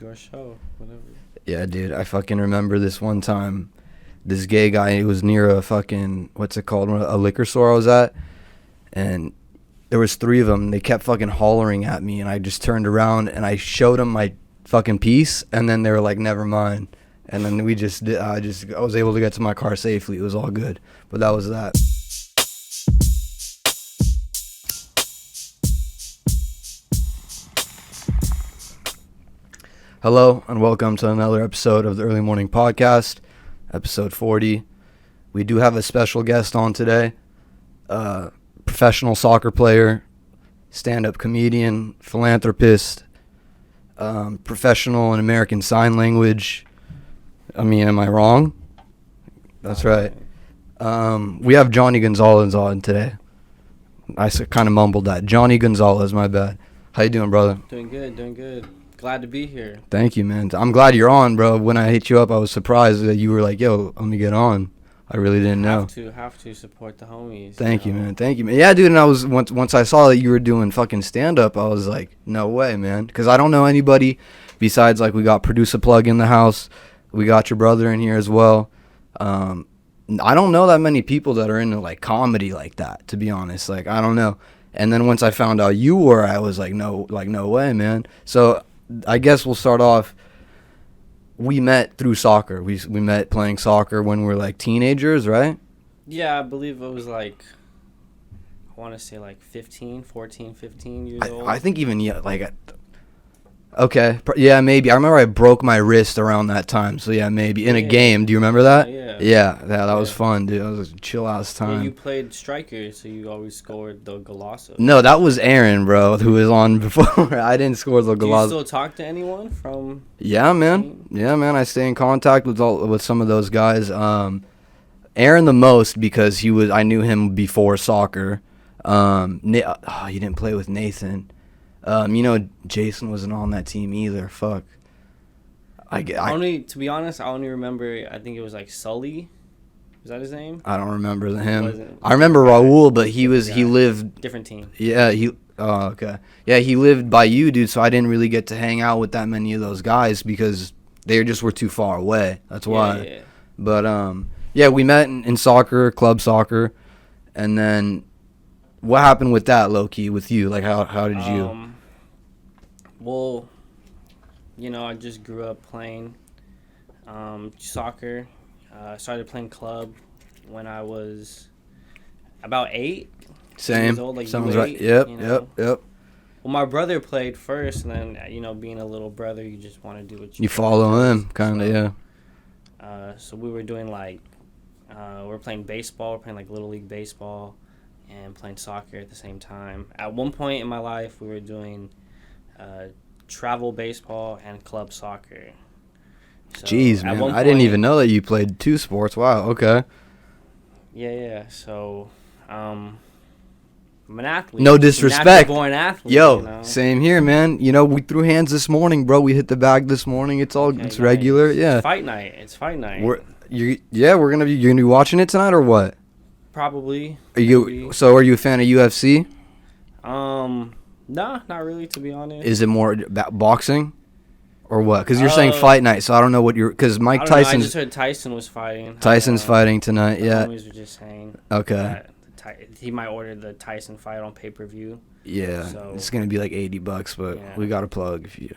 your show, whatever. Yeah, dude, I fucking remember this one time. This gay guy, he was near a fucking, what's it called, a liquor store I was at, and there was 3 of them. They kept fucking hollering at me, and I just turned around, and I showed them my fucking piece, and then they were like, never mind. And then we just did, I was able to get to my car safely. It was all good. But that was that. Hello, and welcome to another episode of the Early Morning Podcast, episode 40. We do have a special guest on today, professional soccer player, stand-up comedian, philanthropist, professional in American Sign Language. I mean, am I wrong? That's right. We have Johnnie Gonzales on today. I kind of mumbled that. Johnnie Gonzales, my bad. How you doing, brother? Doing good. Glad to be here. Thank you, man. I'm glad you're on, bro. When I hit you up, I was surprised that you were like, yo, let me get on. I really didn't know. Have to support the homies. Thank you, man. Yeah, dude, and I was once I saw that you were doing fucking stand-up, I was like, no way, man. Because I don't know anybody besides, like, we got Producer Plug in the house. We got your brother in here as well. I don't know that many people that are into, like, comedy like that, to be honest. Like, I don't know. And then once I found out you were, I was like, no way, man. So I guess we'll start off. We met through soccer. We met playing soccer when we were like teenagers, right? Yeah, I believe it was like, I want to say like 15 years old. I think even, yeah, like, okay. Yeah, maybe. I remember I broke my wrist around that time. So, yeah, maybe. In a game. Do you remember that? Yeah, that was fun, dude. That was a chill-ass time. Yeah, you played striker, so you always scored the golazo. No, that was Aaron, bro, who was on before. I didn't score the golazo. Do you still talk to anyone from... Yeah, man. I stay in contact with some of those guys. Aaron the most because I knew him before soccer. You didn't play with Nathan. Jason wasn't on that team either. Fuck. To be honest, I only remember, I think it was like Sully. Was that his name? I don't remember him. I remember Raul, but he lived... Different team. Yeah, okay. Yeah, he lived by you, dude, so I didn't really get to hang out with that many of those guys because they just were too far away. That's why. Yeah. But, we met in soccer, club soccer, and then what happened with that, low-key, with you? Like, how did you... Well... I just grew up playing soccer. Started playing club when I was about 8. Same. Years old, like sounds right. Yep. Well, my brother played first, and then, being a little brother, you just want to do what you follow him, kind of, yeah. So we were doing, like, we were playing baseball. We were playing, like, Little League baseball and playing soccer at the same time. At one point in my life, we were doing travel baseball and club soccer. So jeez, man, I didn't even know that you played 2 sports. Wow, okay. Yeah. So, I'm an athlete. No disrespect. I'm a born athlete. Yo, same here, man. We threw hands this morning, bro. We hit the bag this morning. It's all it's regular. Yeah. It's fight night. You're gonna be watching it tonight or what? Probably. Are you a fan of UFC? No, not really, to be honest. Is it more boxing or what? Because you're saying fight night, so I don't know what you're... Because Mike Tyson... I just heard Tyson was fighting. Tyson's fighting tonight, yeah. The homies were just saying... Okay. He might order the Tyson fight on pay-per-view. Yeah, so, it's going to be like $80, but we got a plug if you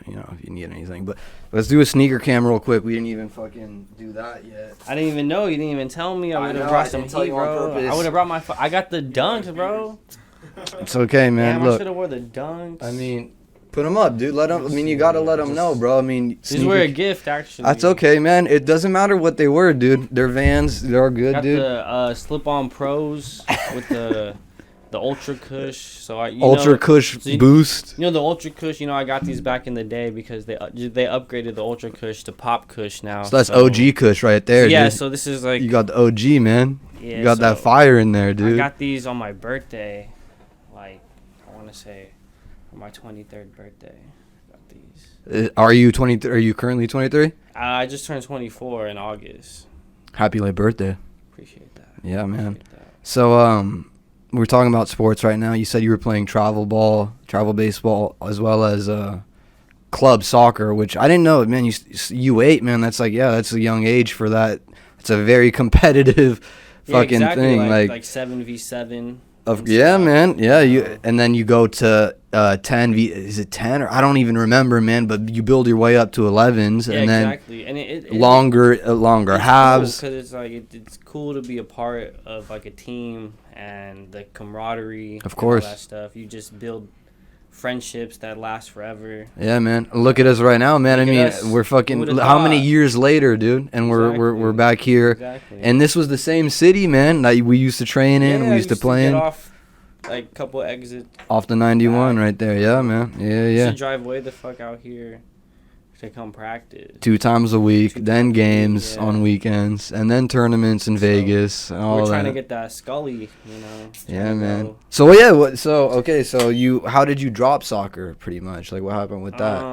need anything. But let's do a sneaker cam real quick. We didn't even fucking do that yet. I didn't even know. You didn't even tell me. I would have brought some heat, bro. I would have brought my... I got the Dunks, bro. It's okay, man. Damn, look, I should have wore the Dunks. I mean, put them up, dude. Let them. I mean, you gotta let them know, bro. I mean, these were a gift, actually. That's okay, man. It doesn't matter what they were, dude. They're Vans. They're good, got dude. The slip-on pros with the Ultra Kush. So Ultra Kush Boost. The Ultra Kush. I got these back in the day because they upgraded the Ultra Kush to Pop Kush now. So that's OG Kush right there. Yeah. Dude. So this is like you got the OG, man. Yeah. You got that fire in there, dude. I got these on my birthday. To say for my 23rd birthday. Got these. Are you 23? Are you currently 23? I just turned 24 in August. Happy late birthday. Appreciate that. Yeah, man. So we're talking about sports right now. You said you were playing travel baseball as well as club soccer, which I didn't know. Man, U8, man, that's like, yeah, that's a young age for that. It's a very competitive fucking thing. Like 7v7. Yeah, man. Yeah, know. and then you go to 10v. Is it 10 or I don't even remember, man. But you build your way up to 11s, and then exactly. And it longer it's halves. Because it's like it's cool to be a part of like a team and the camaraderie. Of course, all that stuff. You just build friendships that last forever. Yeah, man. Look at us right now, man. I mean, we're fucking how many years later, dude? And we're back here. Exactly. And this was the same city, man, that we used to train in, we used to play in. Get off like a couple exits off the 91 right there. Yeah, man. Yeah. You should drive way the fuck out here to come practice 2 times a week, then games on weekends, and then tournaments in Vegas and all that. We're trying to get that Scully, you know. Yeah, man. So yeah, so how did you drop soccer pretty much? Like what happened with that?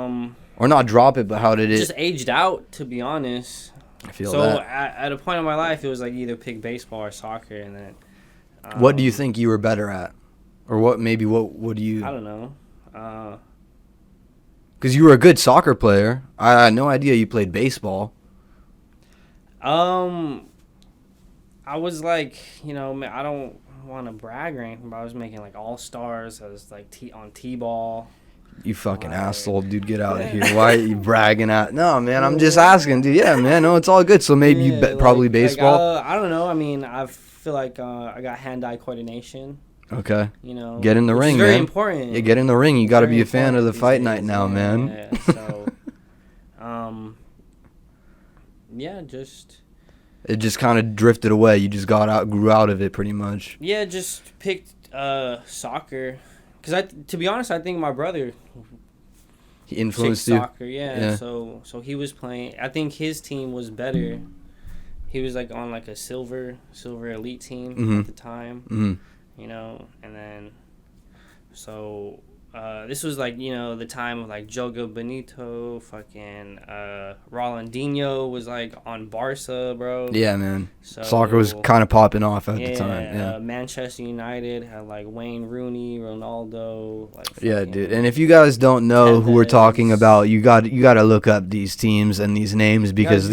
Or not drop it, but how did it just aged out, to be honest. I feel so that. At a point in my life it was like either pick baseball or soccer, and then what do you think you were better at? Or what do you I don't know. Because you were a good soccer player. I had no idea you played baseball. I was like, you know, I don't want to brag or anything, but I was making like all-stars. I was like on T-ball. You fucking asshole, dude. Get out of here. Why are you bragging at? No, man, I'm just asking, dude. Yeah, man, no, it's all good. So maybe probably baseball? I don't know. I mean, I feel like I got hand-eye coordination. Okay. You know, get in the ring, very man. Important. Yeah, get in the ring. You got to be a fan of the fight night now, man. Yeah. So, it just kind of drifted away. You just grew out of it, pretty much. Yeah, just picked soccer, because to be honest, I think my brother. He influenced you. Soccer, yeah. So he was playing. I think his team was better. He was like on like a silver elite team at the time. Mm-hmm. You know, and then so this was like, you know, the time of like Jogo Bonito, fucking Rolandinho was like on Barca, bro. Yeah, man. So, soccer was kind of popping off at the time. Yeah. Manchester United had like Wayne Rooney, Ronaldo. Like, yeah, dude. And if you guys don't know who we're talking about, you got to look up these teams and these names, because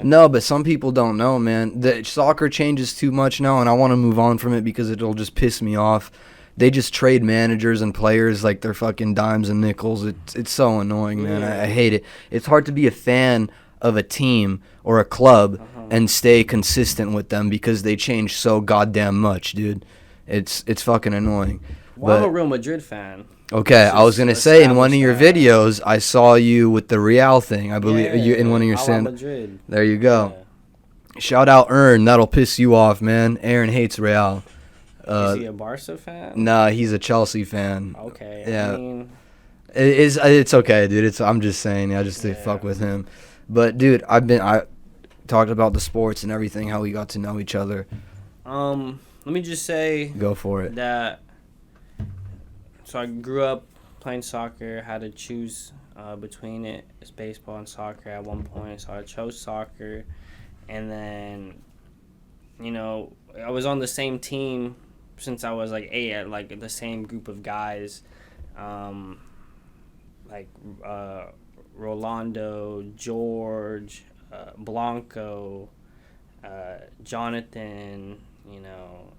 no, but some people don't know, man. The soccer changes too much now, and I want to move on from it because it'll just piss me off. They just trade managers and players like they're fucking dimes and nickels. It's so annoying, man. I hate it. It's hard to be a fan of a team or a club and stay consistent with them because they change so goddamn much, dude. It's fucking annoying. Well, I'm a Real Madrid fan. Okay, I was gonna say in one of your videos I saw you with the Real thing. I believe you in one of your Madrid. There you go. Yeah. Shout out Ern. That'll piss you off, man. Aaron hates Real. Is he a Barca fan? Nah, he's a Chelsea fan. Okay. Yeah. I mean, it's okay, dude. I'm just saying, to fuck with him. But dude, I talked about the sports and everything, how we got to know each other. Let me just say. Go for it. So I grew up playing soccer. Had to choose between it's baseball and soccer at one point. So I chose soccer, and then, you know, I was on the same team since I was like 8, like the same group of guys, like Rolando, George, Blanco, Jonathan, you know,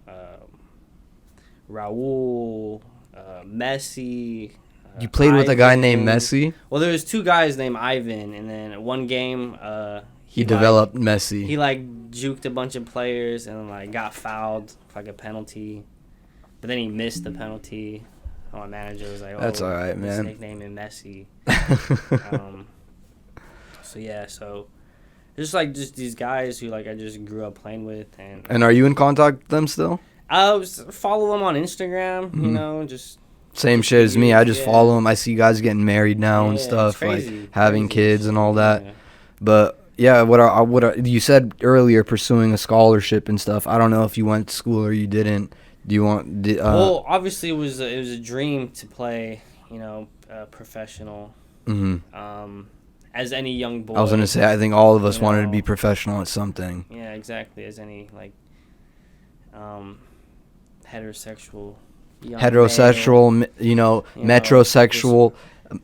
Raul, Messi. You played with a guy named Messi? Well, there was 2 guys named Ivan, and then one game he developed Messi. He like juked a bunch of players and like got fouled for like a penalty, but then he missed the penalty. My manager was like, "Oh, that's all right, man." Nickname him Messi. So just these guys who like I just grew up playing with, and are you in contact with them still? I follow them on Instagram. You know, just same shit as me. I just follow them. I see guys getting married now and stuff, like having kids and all that. Yeah. But yeah, what you said earlier, pursuing a scholarship and stuff. I don't know if you went to school or you didn't. Do you want? Well, obviously it was a dream to play, you know, professional. As any young boy. I was gonna say, I think all of us wanted to be professional at something. Yeah, exactly. As any like heterosexual. Male, you know, metrosexual.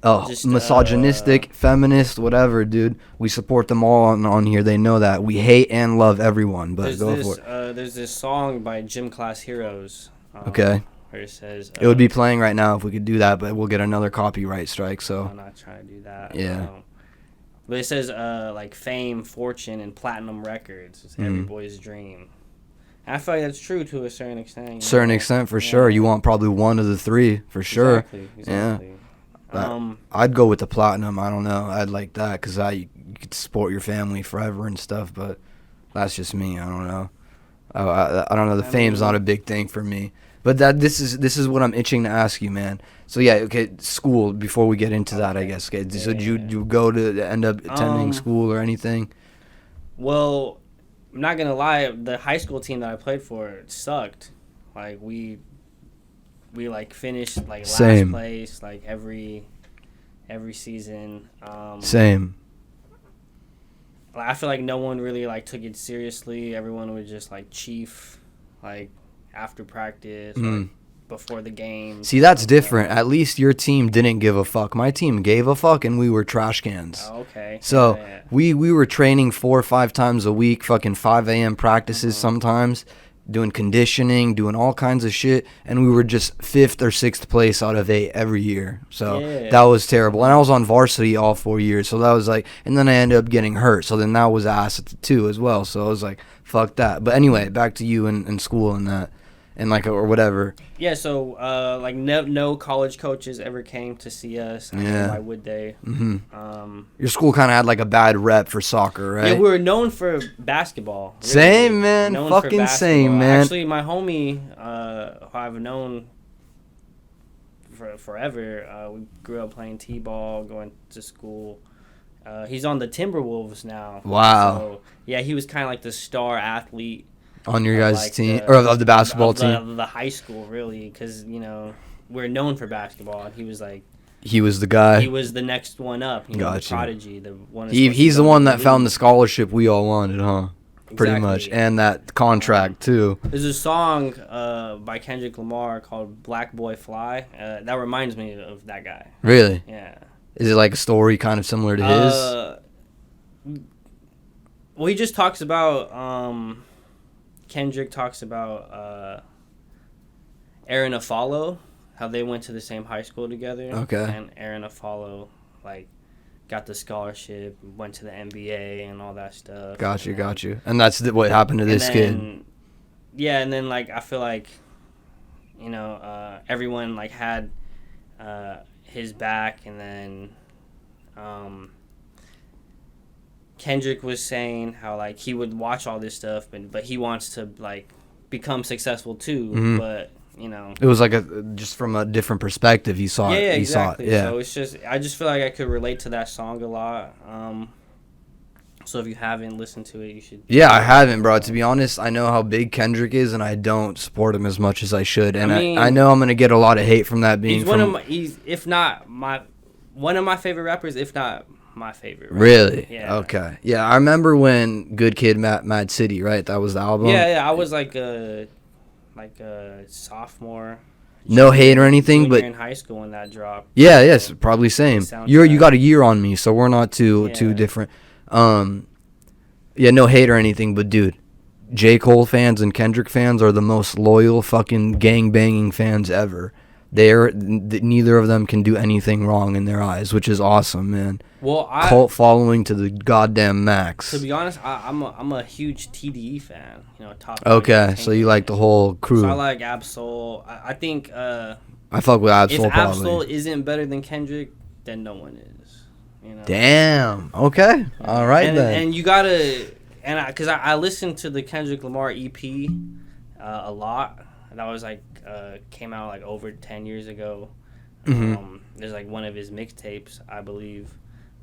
Just, misogynistic, feminist, whatever, dude. We support them all on here. They know that. We hate and love everyone, but go for it. There's this song by Gym Class Heroes. Okay. Where it says... it would be playing right now if we could do that, but we'll get another copyright strike, so... I'm not trying to do that. Yeah. But it says, like, fame, fortune, and platinum records. It's every boy's dream. And I feel like that's true to a certain extent. Certain extent, for sure. You want probably one of the three, for sure. Exactly. Yeah. I'd go with the platinum. I don't know. I'd like that because you could support your family forever and stuff, but that's just me. I don't know. I don't know. The fame's not a big thing for me. But this is what I'm itching to ask you, man. So yeah, okay, school. Before we get into that, I guess. Okay, so did you go to end up attending school or anything? Well, I'm not gonna lie. The high school team that I played for sucked. Like we like finished like last place like every season. Same. I feel like no one really like took it seriously. Everyone was just like chief, like after practice, like, before the game. See, that's different. At least your team didn't give a fuck. My team gave a fuck, and we were trash cans. Oh, okay. So yeah. we were training 4 or 5 times a week, fucking 5 a.m. practices sometimes, doing conditioning, doing all kinds of shit, and we were just 5th or 6th place out of 8 every year. So that was terrible. And I was on varsity all 4 years, so that was like, and then I ended up getting hurt, so then that was ass too as well. So I was like, fuck that. But anyway, back to you in school and that. And like or whatever. Yeah, so like no college coaches ever came to see us. Why would they? Your school kind of had like a bad rep for soccer, right? Yeah, we were known for basketball. Really. Same, man. Fucking same, man. Actually, my homie, who I've known for forever, we grew up playing t-ball, going to school. He's on the Timberwolves now. Wow. So, yeah, he was kind of like the star athlete. On your guys' team, or of the basketball team? The high school, really, because, we're known for basketball, and he was like... He was the guy. He was the next one up, the prodigy. He's the one that found the scholarship we all wanted, huh? Pretty much, and that contract, too. There's a song by Kendrick Lamar called Black Boy Fly. That reminds me of that guy. Really? Yeah. Is it like a story kind of similar to his? Well, he just talks about... Kendrick talks about Aaron Afalo, how they went to the same high school together. Okay. And Aaron Afalo, like, got the scholarship, went to the NBA and all that stuff. Got you. And that's what happened to this kid. Yeah, and then, like, I feel like, everyone, like, had his back, and then... Kendrick was saying how like he would watch all this stuff, but he wants to like become successful too. But it was like just from a different perspective. He saw it. Yeah, he exactly. Saw it. Yeah. So it's just I just feel like I could relate to that song a lot. So if you haven't listened to it, you should. Yeah, I haven't, bro. To be honest, I know how big Kendrick is, and I don't support him as much as I should. And I know I'm gonna get a lot of hate from that being. He's if not one of my favorite rappers, if not my favorite. Right? Really? Yeah. Okay. Yeah, I remember when Good Kid, Mad City, right? That was the album. Yeah. I was like a sophomore. No hate or anything, but in high school when that dropped. Yeah. Yes. Probably same. You got a year on me, so we're not too different. Yeah. No hate or anything, but dude, J. Cole fans and Kendrick fans are the most loyal fucking gang banging fans ever. Neither of them can do anything wrong in their eyes, which is awesome, man. Well, cult following to the goddamn max. To be honest, I'm a huge TDE fan. Top. Okay, so you like the whole crew. So I like Absol. I think. I fuck with Absol. If Absol isn't better than Kendrick, then no one is. Damn. Okay. All right then. And you gotta, because I listened to the Kendrick Lamar EP a lot. That was like came out like over 10 years ago. There's like one of his mixtapes, I believe,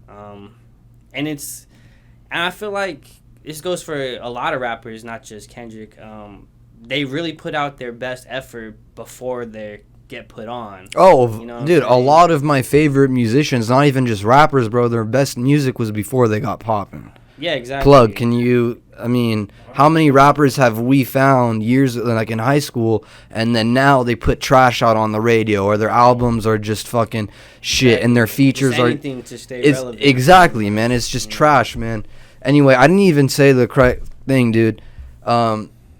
and I feel like this goes for a lot of rappers, not just Kendrick. They really put out their best effort before they get put on. Oh, dude, a lot of my favorite musicians, not even just rappers, bro, their best music was before they got popping. Yeah, exactly. Plug, can you, I mean, how many rappers have we found years, like in high school, and then now they put trash out on the radio, or their albums are just fucking shit, and their features just are, anything to stay it's relevant. exactly, man, it's just trash, man. Anyway, I didn't even say the correct thing, dude.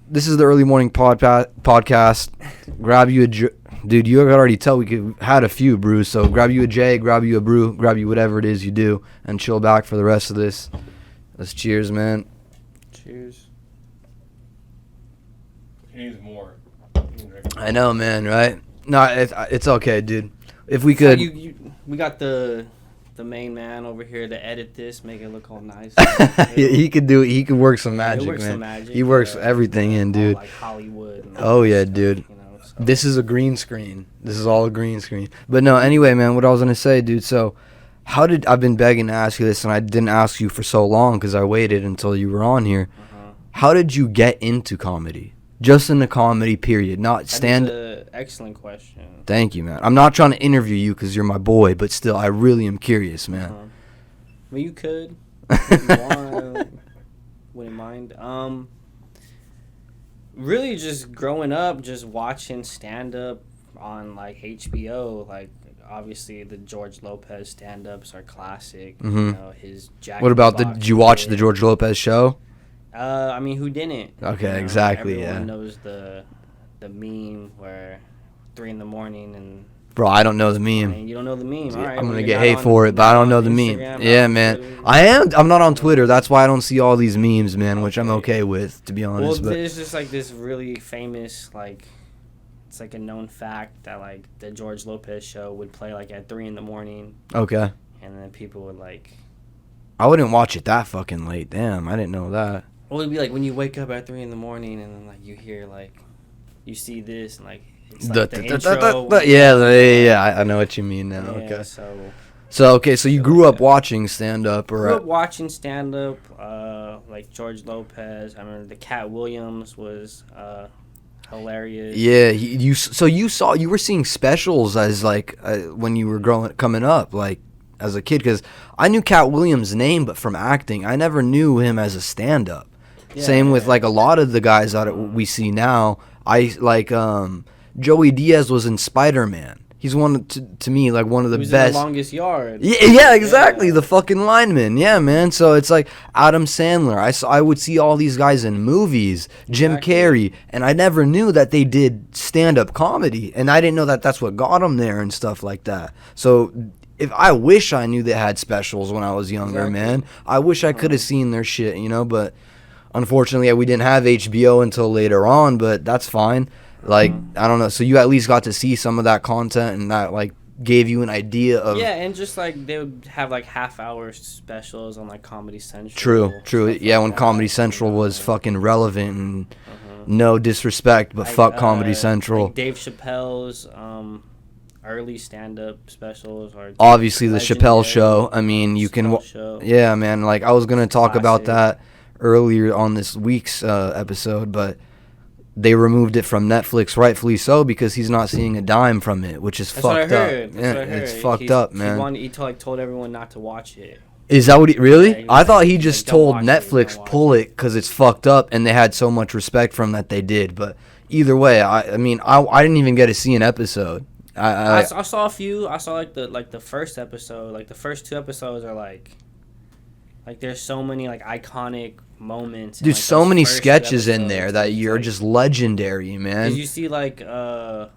This is the early morning podcast. Grab you a dude, you could already tell we had a few brews, so grab you a J, grab you a brew, grab you whatever it is you do, and chill back for the rest of this. Let's cheers, man. Cheers. He needs more. I know, man, right? No, it's okay, dude. If we could... we got the main man over here to edit this, make it look all nice. he could do it. He could work some magic, works man. some magic, he works everything in, dude. Like Hollywood. And Oh, yeah, stuff, dude. You know, so. This is a green screen. This is all a green screen. But no, anyway, man, what I was going to say, dude, so... I've been begging to ask you this, and I didn't ask you for so long because I waited until you were on here. Uh-huh. How did you get into comedy? Just in the comedy period, not stand... That's an excellent question. Thank you, man. I'm not trying to interview you because you're my boy, but still, I really am curious, man. Uh-huh. Well, you could. If you want, wouldn't mind. Really just growing up, just watching stand-up on, like, HBO, like... Obviously, the George Lopez stand-ups are classic. Mm-hmm. You know, his Jack. What about did you watch the George Lopez show? I mean, who didn't? Okay, You know, exactly, everyone yeah. knows the meme where 3 a.m. and... Bro, I don't know the I meme. mean, you don't know the meme. All right, I'm well, gonna you're get not hate on- for it, but I don't know on the meme. Instagram, Yeah, not on man. Twitter. I'm not on Twitter. That's why I don't see all these memes, man, which I'm Okay. okay with, to be Well, honest. But there's just like this really famous, like, it's like a known fact that like the George Lopez show would play like at 3 a.m, okay. and then people would like. I wouldn't watch it that fucking late. Damn, I didn't know that. Well, it'd be like when you wake up at 3 a.m, and then like you hear like, you see this and like it's like the intro. Yeah, I know what you mean now. Yeah, Okay. So you grew up watching stand up, or grew up watching stand up, like George Lopez. I remember the Cat Williams was hilarious. yeah, you were seeing specials as like when you were coming up, like as a kid, because I knew Cat Williams' name, but from acting, I never knew him as a stand up. Yeah, Same with yeah. like a lot of the guys that we see now. I like Joey Diaz was in Spider-Man. He's to me like one of the He was best. in the Longest Yard. Yeah, exactly. Yeah. The fucking lineman. Yeah, man. So it's like Adam Sandler. I would see all these guys in movies, Jim Exactly. Carrey, and I never knew that they did stand-up comedy, and I didn't know that that's what got them there and stuff like that. So if I wish I knew they had specials when I was younger, Exactly. man. I wish I could have seen their shit, but unfortunately we didn't have HBO until later on, but that's fine. Like, I don't know. So you at least got to see some of that content, and that like gave you an idea of. Yeah, and just like they would have like half-hour specials on like Comedy Central. True. stuff Yeah, like when that, Comedy Central was like, fucking relevant, and no disrespect, but like, fuck Comedy Central. Like Dave Chappelle's early stand-up specials are Obviously, the Chappelle legendary. Show. I mean, you can. Chappelle Show. Yeah, man. Like I was gonna talk about Classic. that earlier on this week's episode, but they removed it from Netflix, rightfully so, because he's not seeing a dime from it, which is That's what I fucked heard. up. That's what I It's heard. fucked up, man. He told everyone not to watch it. Is that what he really? Yeah, he was I thought like- he he's just like, "Don't told watch it, Netflix don't watch pull it because it's fucked up, and they had so much respect from that they did. But either way, I mean, I didn't even get to see an episode. I saw a few. I saw like the first episode. Like the first 2 episodes are like there's so many like iconic moments. Dude, like, so those many first 2 sketches in there episodes. that It's you're like- just legendary, man. Did you see like Are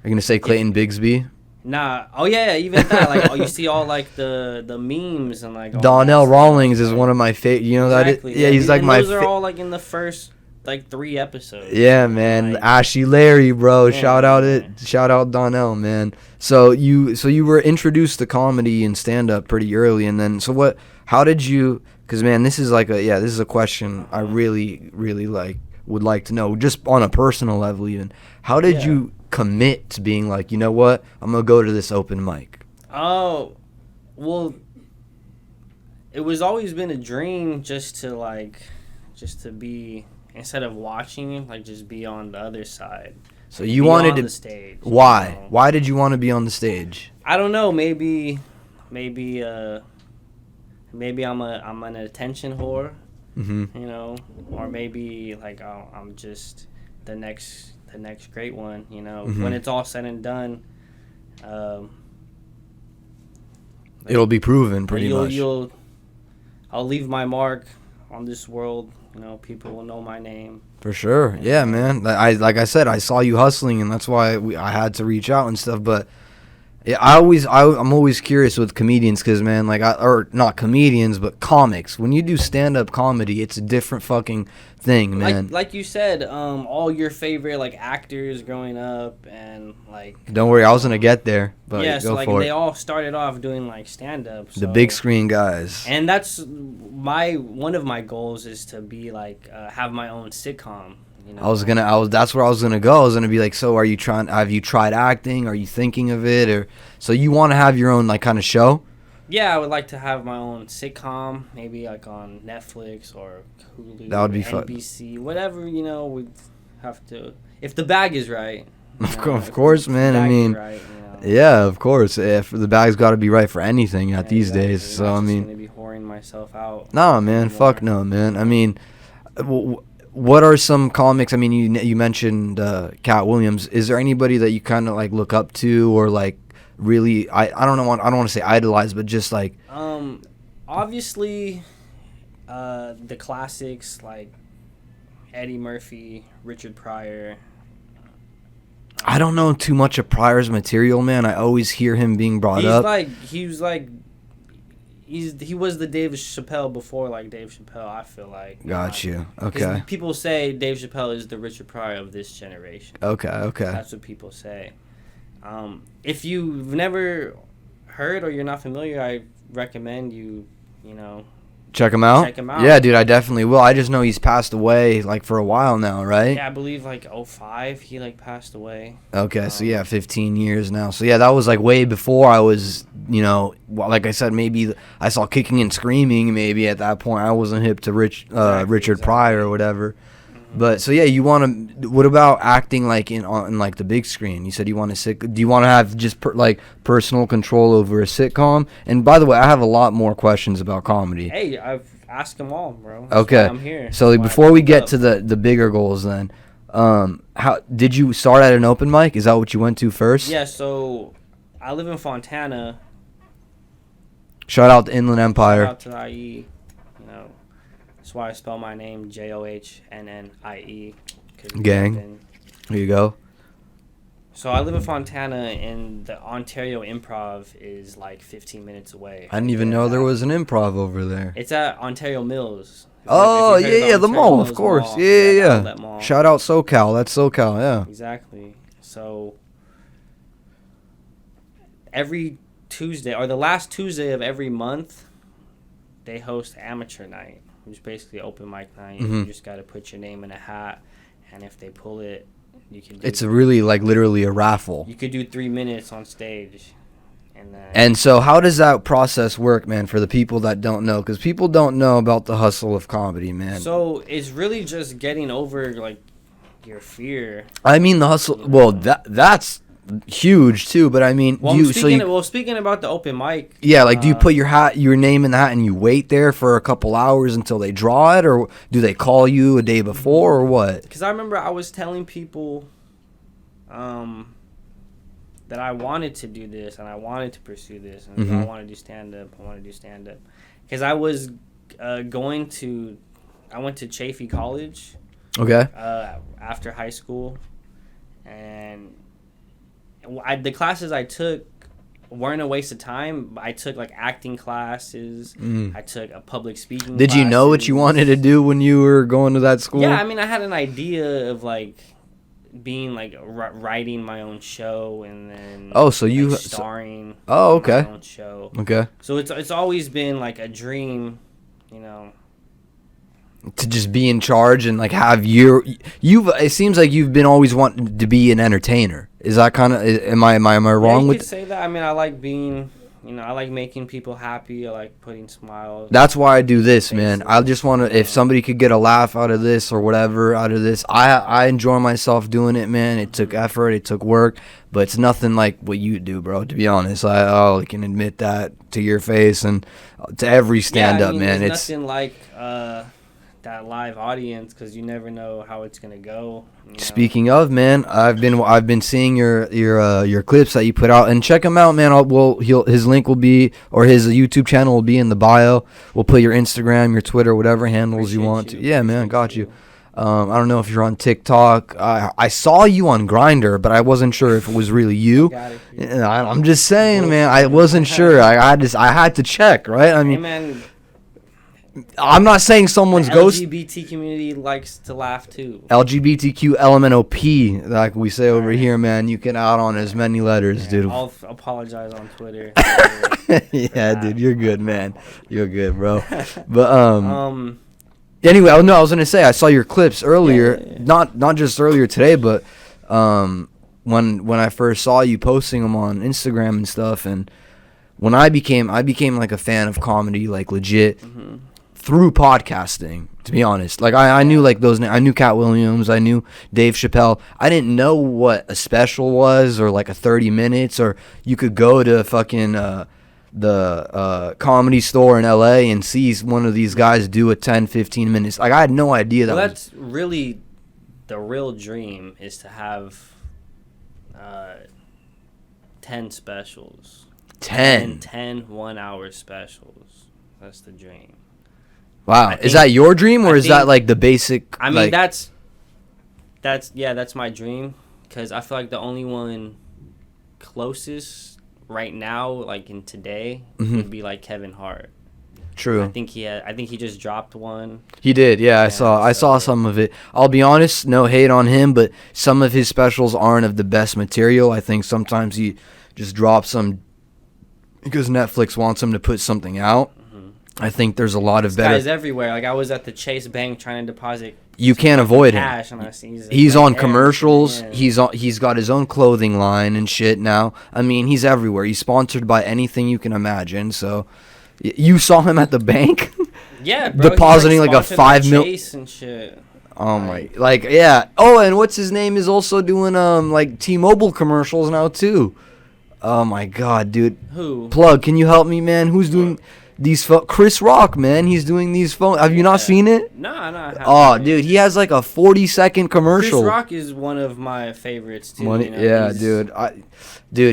you gonna say Clayton Bigsby? Nah. Oh yeah, even that. Like you see all like the memes and like all Donnell that stuff. Rawlings is one of my favorite. You know Exactly, that? Yeah, he's like and my. those are all like in the first like 3 episodes. Yeah, man. Like, Ashy Larry, bro. Yeah, Shout out man. shout out Donnell, man. So you were introduced to comedy and stand up pretty early, and then how did you, cuz man, this is a question I really would like to know, just on a personal level even. How did Yeah. you commit to being like, you know what? I'm going to go to this open mic. Oh, well, it was always been a dream just to be, instead of watching, like just be on the other side. So you Be wanted on to the stage. Why? You know? Why did you want to be on the stage? I don't know. Maybe maybe I'm an attention whore, Mm-hmm. you know, or maybe like I'm just the next great one, you know. Mm-hmm. When it's all said and done, It'll be proven pretty much. I'll leave my mark on this world. You know, people will know my name. For sure. Yeah, man. Like I said, I saw you hustling, and that's why I had to reach out and stuff. But yeah, I'm always curious with comedians because, man, like, or not comedians, but comics. When you do stand-up comedy, it's a different fucking thing, man. Like you said, all your favorite, like, actors growing up and, like... Don't worry, I was going to get there, but yeah, go so, like, for they it. all started off doing, like, stand-up. So. The big screen guys. And that's one of my goals is to be, like, have my own sitcom. You know? That's where I was gonna go. I was gonna be like, so have you tried acting? Are you thinking of it? Or so you want to have your own, like, kind of show? Yeah, I would like to have my own sitcom, maybe like on Netflix or Hulu. That would be fun. NBC, whatever, you know, we'd have to, if the bag is right. Of course, man. I mean, right, you know. Yeah, of course. If the bag's got to be right for anything at these exactly. days. So I mean, I'm just gonna be whoring myself out. Nah, man. anymore. Fuck no, man. I mean, what are some comics? I mean, you mentioned Cat Williams. Is there anybody that you kind of like look up to or like really? I don't know. I don't want to say idolize, but just like. Obviously, the classics like Eddie Murphy, Richard Pryor. I don't know too much of Pryor's material, man. I always hear him being brought up. He was the Dave Chappelle before, like, Dave Chappelle, I feel like. Got you. Okay. People say Dave Chappelle is the Richard Pryor of this generation. Okay. That's what people say. If you've never heard or you're not familiar, I recommend you know... Check him out? Check him out. Yeah, dude, I definitely will. I just know he's passed away, like, for a while now, right? Yeah, I believe, like, 2005, he, like, passed away. Okay, so, yeah, 15 years now. So, yeah, that was, like, way before I was, you know, like I said, maybe I saw Kicking and Screaming, maybe at that point. I wasn't hip to Richard Pryor or whatever. Mm-hmm. But, so, yeah, you want to, what about acting, like, on like, the big screen? You said you want to, do you want to have just, personal control over a sitcom? And, by the way, I have a lot more questions about comedy. Hey, I've asked them all, bro. That's okay. why I'm here. So, before we get to the bigger goals, then, how did you start at an open mic? Is that what you went to first? Yeah, so I live in Fontana. Shout out to Inland Empire. Shout out to the IE. You know, that's why I spell my name JOHNNIE. Gang. There you go. So I live in Fontana, and the Ontario Improv is like 15 minutes away. I didn't even know there was an improv over there. It's at Ontario Mills. Oh, yeah, the mall, of course. Mall. Yeah. Shout out SoCal. That's SoCal, yeah. Exactly. So every Tuesday, or the last Tuesday of every month, they host amateur night, which is basically open mic night. Mm-hmm. You just got to put your name in a hat, and if they pull it, you can. It's really like literally a raffle. You could do 3 minutes on stage, and so how does that process work, man? For the people that don't know, because people don't know about the hustle of comedy, man. So it's really just getting over like your fear. I mean, the hustle. You know? Well, that's huge too, but I mean, speaking about the open mic, yeah, like do you put your name in the hat and you wait there for a couple hours until they draw it, or do they call you a day before, or what? Because I remember I was telling people that I wanted to do this and I wanted to pursue this, and mm-hmm. I want to do stand up because I was I went to Chaffey College, okay, after high school, and the classes I took weren't a waste of time. I took like acting classes. I took a public speaking. Did you know what you wanted to do when you were going to that school? Yeah, I mean, I had an idea of like being like writing my own show and then starring. Oh, okay. In my own show. Okay. So it's always been like a dream, you know. To just be in charge and like have it seems like you've been always wanting to be an entertainer. Is that kind of am I wrong with? You could say that. I mean, I like being I like making people happy. I like putting smiles. That's why I do this, man. I just want to, if somebody could get a laugh out of this or whatever out of this, I enjoy myself doing it, man. It took effort, it took work, but it's nothing like what you do, bro, to be honest. I can admit that to your face and to every stand-up, man. There's It's nothing like that live audience, because you never know how it's gonna go. Speaking of, man, I've been seeing your clips that you put out, and check him out, man. His link will be, or his YouTube channel will be in the bio. We'll put your Instagram, your Twitter, whatever handles you want to. Yeah, man, got you. I don't know if you're on TikTok. I saw you on Grindr, but I wasn't sure if it was really you. I'm just saying, man. I wasn't sure. I had to check, right? I mean, hey, man, I'm not saying someone's ghost. LGBT community likes to laugh too. LGBTQ LMNOP, like we say over here, man. You can out on as many letters, dude. I'll apologize on Twitter. Yeah, dude, you're good, man. You're good, bro. But anyway, I was gonna say I saw your clips earlier, not just earlier today, but when I first saw you posting them on Instagram and stuff, and when I became like a fan of comedy, like legit. Mm-hmm. Through podcasting, to be honest. Like I knew like those. I knew Cat Williams. I knew Dave Chappelle. I didn't know what a special was, or like a 30 minutes, or you could go to fucking the Comedy Store in LA and see one of these guys do a 10-15 minutes. Like I had no idea that. Well, that's really the real dream, is to have 10 specials. 10 1-hour specials. That's the dream. Wow, is that your dream, or is that like the basic? I mean, that's my dream, because I feel like the only one closest right now, like in today, would be like Kevin Hart. True. I think he just dropped one. He did, yeah. I saw some of it. I'll be honest, no hate on him, but some of his specials aren't of the best material. I think sometimes he just drops some because Netflix wants him to put something out. I think there's a lot of better. This guy's everywhere. Like I was at the Chase Bank trying to deposit. You can't avoid cash, him. And he's on commercials. He's got his own clothing line and shit now. I mean, he's everywhere. He's sponsored by anything you can imagine. So, you saw him at the bank. Yeah, bro, depositing like a $5 million. Chase and shit. Oh my, like yeah. Oh, and what's his name is also doing like T-Mobile commercials now too. Oh my god, dude. Who? Plug, can you help me, man? Who's doing these Chris Rock, man? He's doing these phone. Have you not seen it? No. Oh, dude, he has like a 40-second commercial. Chris Rock is one of my favorites too. Yeah, dude.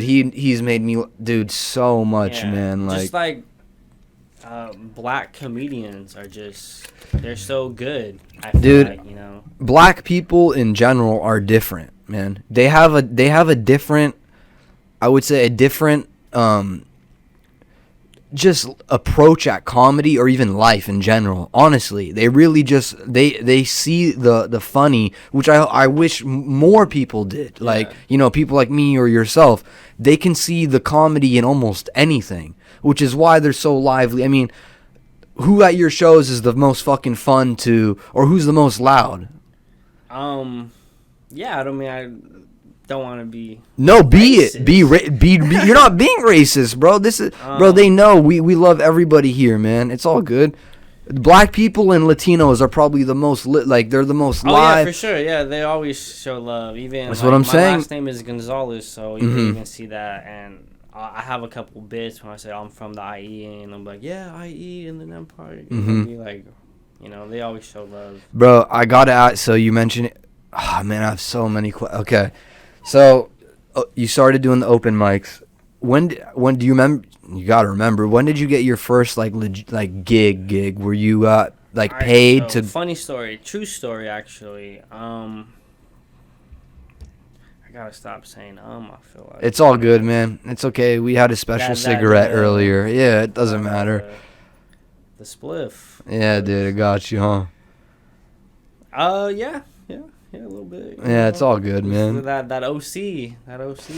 He's made me, dude, so much, man. Like, just like black comedians are they're so good. I feel like, black people in general are different, man. They have a different, I would say a different just approach at comedy or even life in general. Honestly, they really just they see the funny, which I wish more people did. Like, people like me or yourself, they can see the comedy in almost anything, which is why they're so lively. I mean, who at your shows is the most fucking fun to, or who's the most loud? Yeah, I don't mean I don't want to be. No, be racist. it. Be. You're not being racist, bro. This is, bro. They know we love everybody here, man. It's all good. Black people and Latinos are probably the most like they're the most live. Yeah, for sure. Yeah, they always show love. Even that's what I'm saying. My last name is Gonzales, so you can even see that. And I have a couple bits when I say I'm from the IE, and I'm like, yeah, IE and then Empire. Be like, they always show love. Bro, I gotta ask. So you mentioned it. Oh man, I have so many questions. Okay. So, you started doing the open mics. When do you remember? You gotta remember. When did you get your first gig? Where you paid to? Funny story, true story actually. I gotta stop saying I feel like it's all good, man. It's okay. We had a special cigarette earlier. Yeah, it doesn't matter. The spliff. Yeah, dude, I got you, huh? Yeah, a little bit. Yeah, it's all good, man. That OC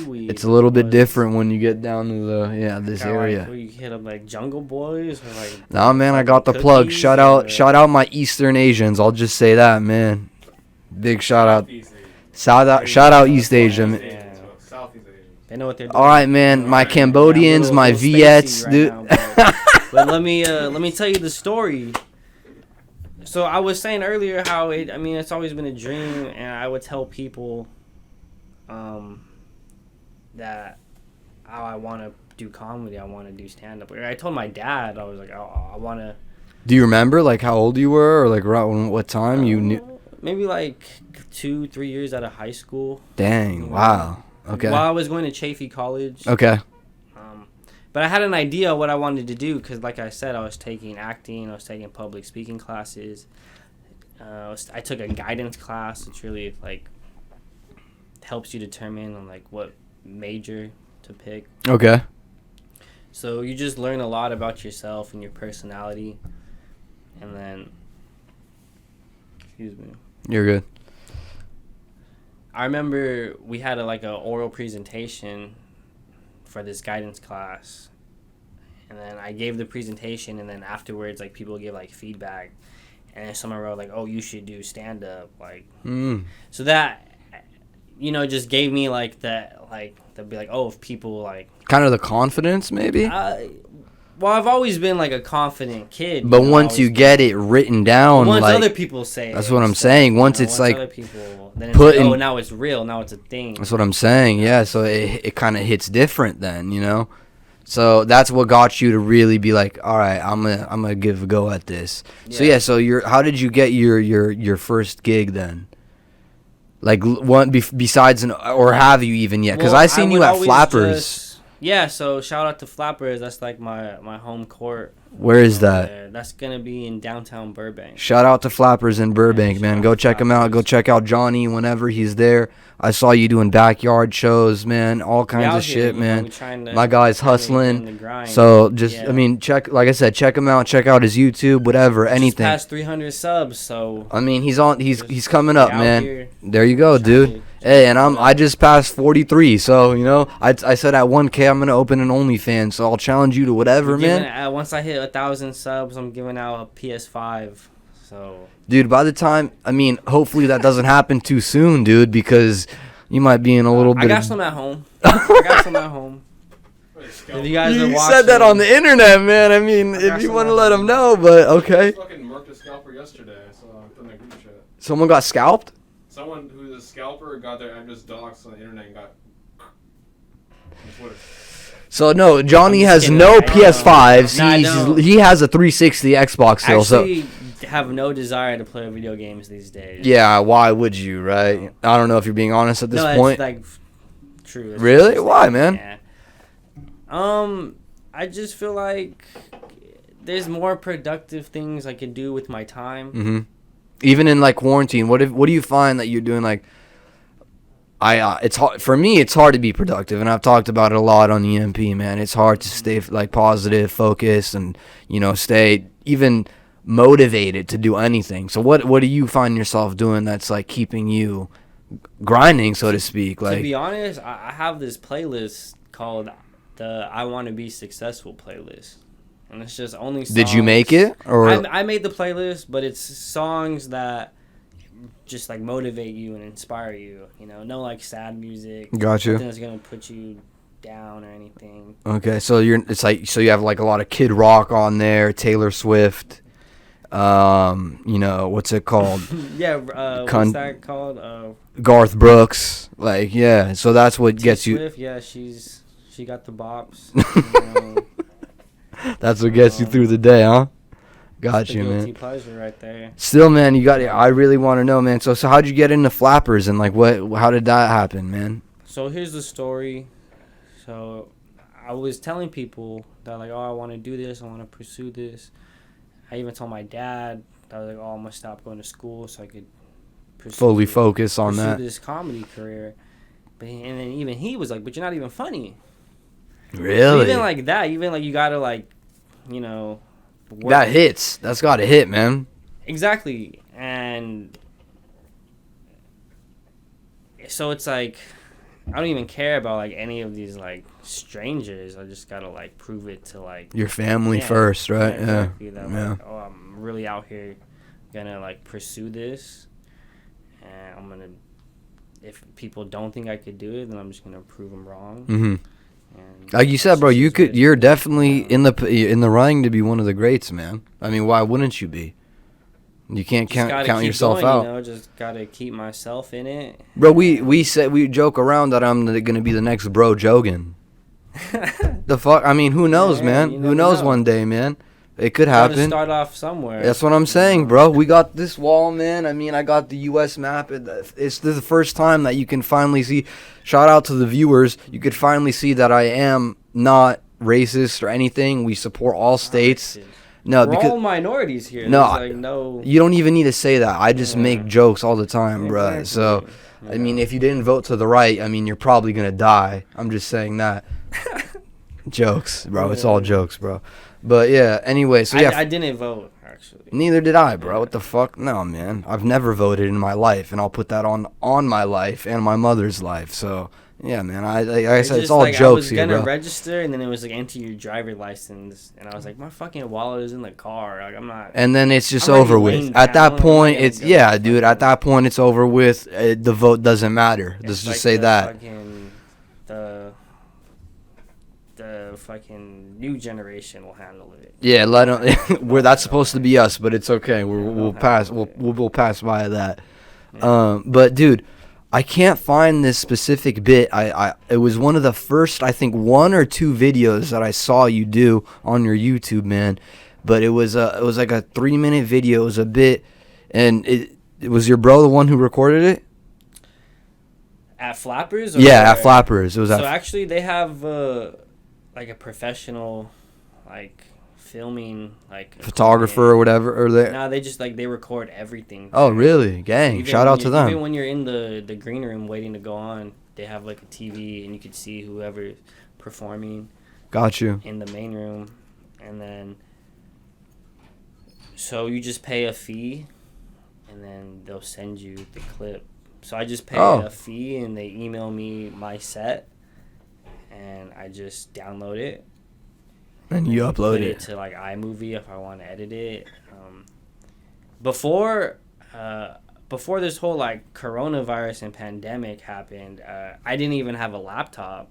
weed. It's a little bit different when you get down to this area. Where you hit up like Jungle Boys or like. Nah, man, I got the plug. Shout out my Eastern Asians. I'll just say that, man. Big shout out. Shout out East Asia. Southeast Asians. They know what they're doing. All right, man. My Cambodians, yeah, my Viets, right dude. now, but let me tell you the story. So I was saying earlier how it's always been a dream, and I would tell people, that I want to do comedy, I want to do stand up. I told my dad, I was like, I want to. Do you remember like how old you were, or like around what time you knew? Maybe like 2-3 years out of high school. Dang! Wow. Okay. While I was going to Chaffey College. Okay. But I had an idea of what I wanted to do because, like I said, I was taking acting, I was taking public speaking classes. I took a guidance class, which really like helps you determine on like what major to pick. Okay. So you just learn a lot about yourself and your personality, and then, excuse me. You're good. I remember we had an oral presentation for this guidance class, and then I gave the presentation, and then afterwards like people give like feedback, and then someone wrote like, oh, you should do stand up, like so that just gave me like that, like they'd be like, oh, if people like kind of the confidence maybe. Well, I've always been like a confident kid, but once you get it written down, once like, other people say that's what I'm saying. Once it's like other people, then it's put like, in, oh, now it's real, now it's a thing. That's what I'm saying. Yeah, so it kind of hits different then, So that's what got you to really be like, all right, I'm gonna give a go at this. Yeah. So how did you get your first gig then? Like one besides or have you even yet? Because I seen you at Flappers. So shout out to Flappers. That's like my home court. Where is that? That's gonna be in downtown Burbank. Shout out to Flappers in Burbank, man. Go check him out. Go check out Johnnie whenever he's there. I saw you doing backyard shows, man. All kinds of shit, man. My guy's hustling. So check, like I said, check him out. Check out his YouTube, whatever, anything. Just past 300 subs, so. He's coming up, man. There you go, dude. Hey, and I just passed 43, so I said at 1K I'm gonna open an OnlyFans, so I'll challenge you to whatever, man. Once I hit 1,000 subs, I'm giving out a PS5. So. Dude, by the time, hopefully that doesn't happen too soon, dude, because you might be in a little bit. I got some at home. If you guys are watching, you said that on the internet, man. If you want to let them know, but okay. I fucking murked a scalper yesterday. I saw it on the group chat. Someone got scalped? Someone who's a scalper got their address doxed on the internet and got on Twitter. So no, Johnnie has no PS5s. He has a 360 Xbox still. Actually, have no desire to play video games these days. Yeah, why would you, right? I don't know if you're being honest at this point. It's true. Really? Why, man? Yeah. I just feel like there's more productive things I can do with my time. Mm-hmm. Even in like quarantine, what do you find that you're doing? Like, it's hard for me. It's hard to be productive, and I've talked about it a lot on the EMP, man. It's hard to stay like positive, focused, and stay even motivated to do anything. So what do you find yourself doing that's like keeping you grinding, so to speak? Like, to be honest, I have this playlist called the I Want to Be Successful playlist. And it's just only songs. Did you make it? Or I made the playlist, but it's songs that just like motivate you and inspire you. No like sad music. Gotcha. Nothing that's gonna put you down or anything. Okay, so you have like a lot of Kid Rock on there, Taylor Swift. What's it called? Yeah, what's that called? Garth Brooks. Like, yeah. So that's what gets Swift, you. Yeah, she got the bops. That's what gets you through the day, huh? Got you, man. Pleasure right there. Still, man, you got it. I really want to know, man. So how'd you get into Flappers, and like how did that happen, man? So here's the story. So I was telling people that like, oh, I want to do this, I want to pursue this. I even told my dad that I was like, oh, I'm gonna stop going to school so I could fully focus on that this comedy career. And then even he was like, but you're not even funny. Really? So even like that, even like you gotta like, work. That hits. That's gotta hit, man. Exactly. And so it's like I don't even care about like any of these like strangers. I just gotta like prove it to like your family first, right? Yeah. Exactly, that, like, oh, I'm really out here gonna like pursue this, and I'm gonna if people don't think I could do it, then I'm just gonna prove them wrong. Mm-hmm. And Like you said, bro, it's you just could. good. You're definitely in the running to be one of the greats, man. I mean, why wouldn't you be? You can't Just gotta count keep yourself going, out, You know, just gotta keep myself in it. bro. We joke around that I'm gonna be the next bro Jogan. The fuck? I mean, who knows, Yeah, man? you Who never knows? know. One day, man, it could Gotta happen. start off somewhere. That's what I'm saying, bro. We got this wall, man. I mean, I got the U.S. map. It's the first time that you can finally see. Shout out to the viewers. You could finally see that I am not racist or anything. We support all states. No, We're because all minorities here. No, There's, like, no. you don't even need to say that. I just make jokes all the time, bro. Exactly. So, I mean, if you didn't vote to the right, I mean, you're probably gonna die. I'm just saying that. Jokes, bro. It's all jokes, bro. But yeah. Anyway, so yeah. I didn't vote actually. Neither did I, bro. What the fuck? No, man. I've never voted in my life, and I'll put that on my life and my mother's life. So, yeah, man. Like I said, it's all like, jokes here, I was gonna bro. register, and then it was like enter your driver license, and I was like, my fucking wallet is in the car. Like I'm not. And then it's just I'm already over with. laying At down. that point, I'm not it's gonna go yeah, fucking- dude. At that point, it's over with. The vote doesn't matter. It's Let's like just say the that. Fucking, the fucking new generation will handle it. Yeah, let them. That's supposed to be us, but it's okay. We'll pass. We'll pass by that. Yeah. But dude, I can't find this specific bit. It was one of the first, I think, 1 or 2 videos that I saw you do on your YouTube, man. But it was like a 3-minute video. It was a bit, and it was your bro the one who recorded it. At Flappers? Yeah, at Flappers. It was So at. actually, they have like a professional, like filming, like Photographer or whatever, or they. No, they just like they record everything. Oh, really? Gang! Even Shout when out to Even them. when you're in the green room waiting to go on, they have like a TV and you can see whoever's performing Got you. in the main room, and then so you just pay a fee, and then they'll send you the clip. So I just pay a fee, and they email me my set, and I just download it. And you Put upload it it. to like iMovie if I want to edit it. Before this whole like coronavirus and pandemic happened, I didn't even have a laptop,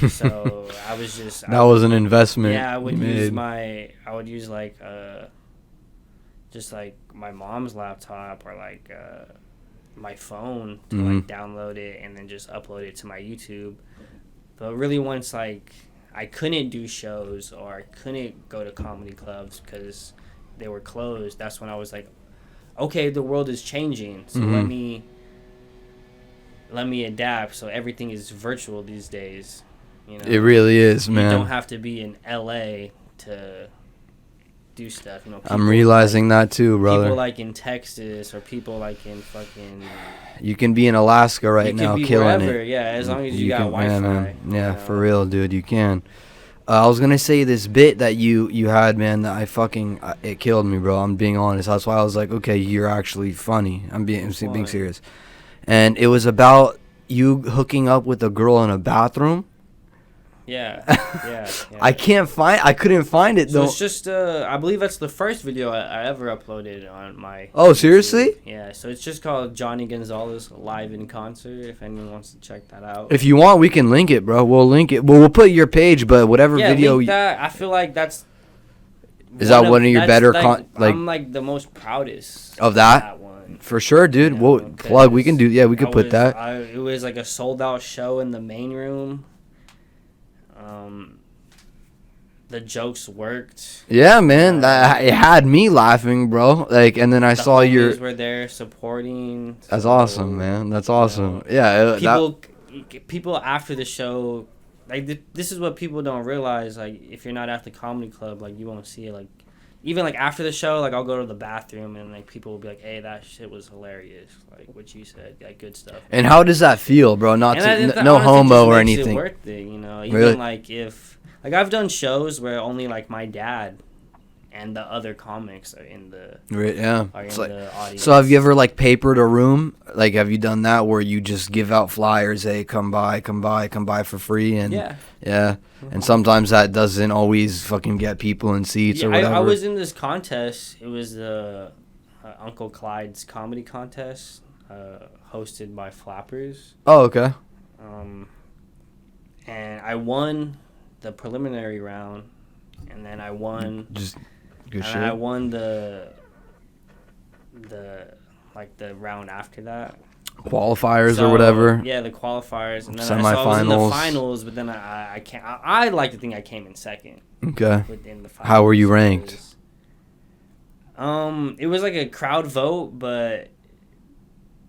so I was just That was an investment. yeah, I would made. use like just like my mom's laptop or like my phone to like download it and then just upload it to my YouTube. But really, once like I couldn't do shows or I couldn't go to comedy clubs because they were closed, that's when I was like, okay, the world is changing, so let me adapt. So everything is virtual these days. You know, It really is, man. You don't have to be in LA to do stuff. You know, I'm realizing that too, brother. People like in Texas or people like in fucking. You can be in Alaska right You now, can be killing wherever, it. yeah, as long as you got can, Wi-Fi. man. Yeah, you know. for real, dude. You can. I was gonna say this bit that you had, man. That I fucking it killed me, bro. I'm being honest. That's why I was like, okay, you're actually funny. I'm being serious. And it was about you hooking up with a girl in a bathroom. Yeah. I couldn't find it So though. it's just, I believe that's the first video I ever uploaded on my. Oh, YouTube. seriously? Yeah. So it's just called Johnnie Gonzales live in concert. If anyone wants to check that out. If you want, we can link it, bro. We'll link it. Well, we'll put your page, but whatever video. Link that. I feel like that's. Is that one of your that's better like, like I'm like the most proudest of that? one. For sure, dude. You We'll know, plug. We can do. Yeah, we could I put was- that. It was like a sold out show in the main room. The jokes worked. Yeah, man. It had me laughing, bro. Like, and then I The saw your. homies were there supporting. That's so, awesome, man. That's awesome. Yeah. People after the show, like this is what people don't realize. Like if you're not at the comedy club, like you won't see it. Like even like after the show, like I'll go to the bathroom and like people will be like, "Hey, that shit was hilarious." Like what you said, like good stuff. And how does that feel, bro? Not And to, no honestly homo just or makes it anything. worth it, you know. Even Really? like if like I've done shows where only like my dad and the other comics are in the Yeah. are in It's like, the audience. so have you ever like papered a room? Like, have you done that where you just give out flyers? Hey, come by for free, and Yeah. yeah. And sometimes that doesn't always fucking get people in seats Yeah, or whatever. I was in this contest. It was Uncle Clyde's comedy contest. hosted by Flappers. Oh, okay. And I won the preliminary round, and then I won. Just good and shit. I won the round after that. Qualifiers So, or whatever. Yeah, the qualifiers, and then I was in the finals, but then I can't. I like to think I came in second. Okay. Within the finals. How were you ranked? It was like a crowd vote, but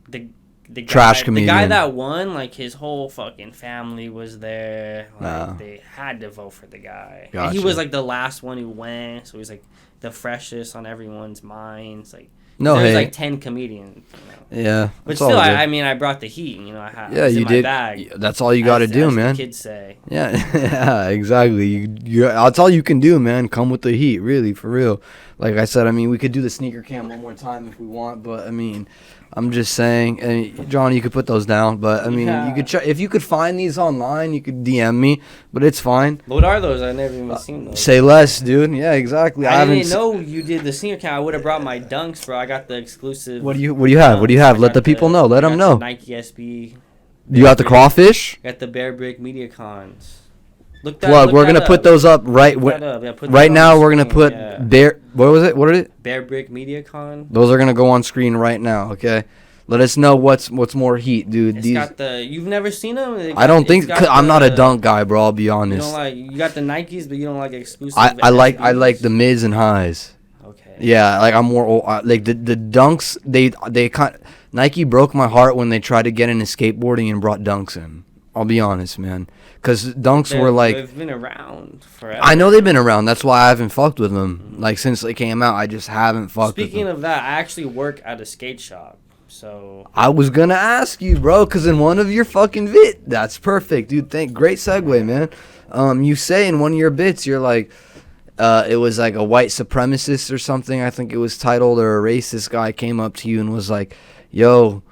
the guy, Trash comedian. The guy that won, like his whole fucking family was there. Like they had to vote for the guy. Gotcha. And he was like the last one who went, so he was like the freshest on everyone's minds. Like No, there was hey. like 10 comedians. Yeah. But still, I mean, I brought the heat. I had Yeah, it was you in my did. bag, That's all you got to do, as man. The kids say. Yeah, yeah, exactly. That's all you can do, man. Come with the heat, really, for real. Like I said, I mean, we could do the sneaker cam one more time if we want, but I mean, I'm just saying, and Johnny, you could put those down, but I mean, you could if you could find these online, you could DM me, but it's fine. What are those? I never even seen those. Say less, dude. Yeah, exactly. I didn't know you did the senior cam. I would have brought my dunks, bro. I got the exclusive. What do you have? What do you have? Let the people know. Let them know. The Nike SB. You got the crawfish? Got the Bear Brick Media Cons. Look, we're gonna put those up right. Right now, we're gonna put Bear. What was it? What are it? Bear Brick Media Con. Those are gonna go on screen right now. Okay. Let us know what's more heat, dude. It's got the. You've never seen them? I don't think. I'm not a dunk guy, bro. I'll be honest. You don't like. You got the Nikes, but you don't like exclusive. I like the mids and highs. Okay. Yeah, like I'm more like the dunks. They kind Nike broke my heart when they tried to get into skateboarding and brought dunks in. I'll be honest, man. Because dunks were like. They've been around forever. I know they've been around. That's why I haven't fucked with them. Mm-hmm. Like since they came out, I just haven't fucked with them. Speaking of that, I actually work at a skate shop. So I was gonna ask you, bro, because in one of your fucking that's perfect, dude. Great segue, man. You say in one of your bits, you're like, it was like a white supremacist or something. I think it was titled, or a racist guy came up to you and was like, "Yo,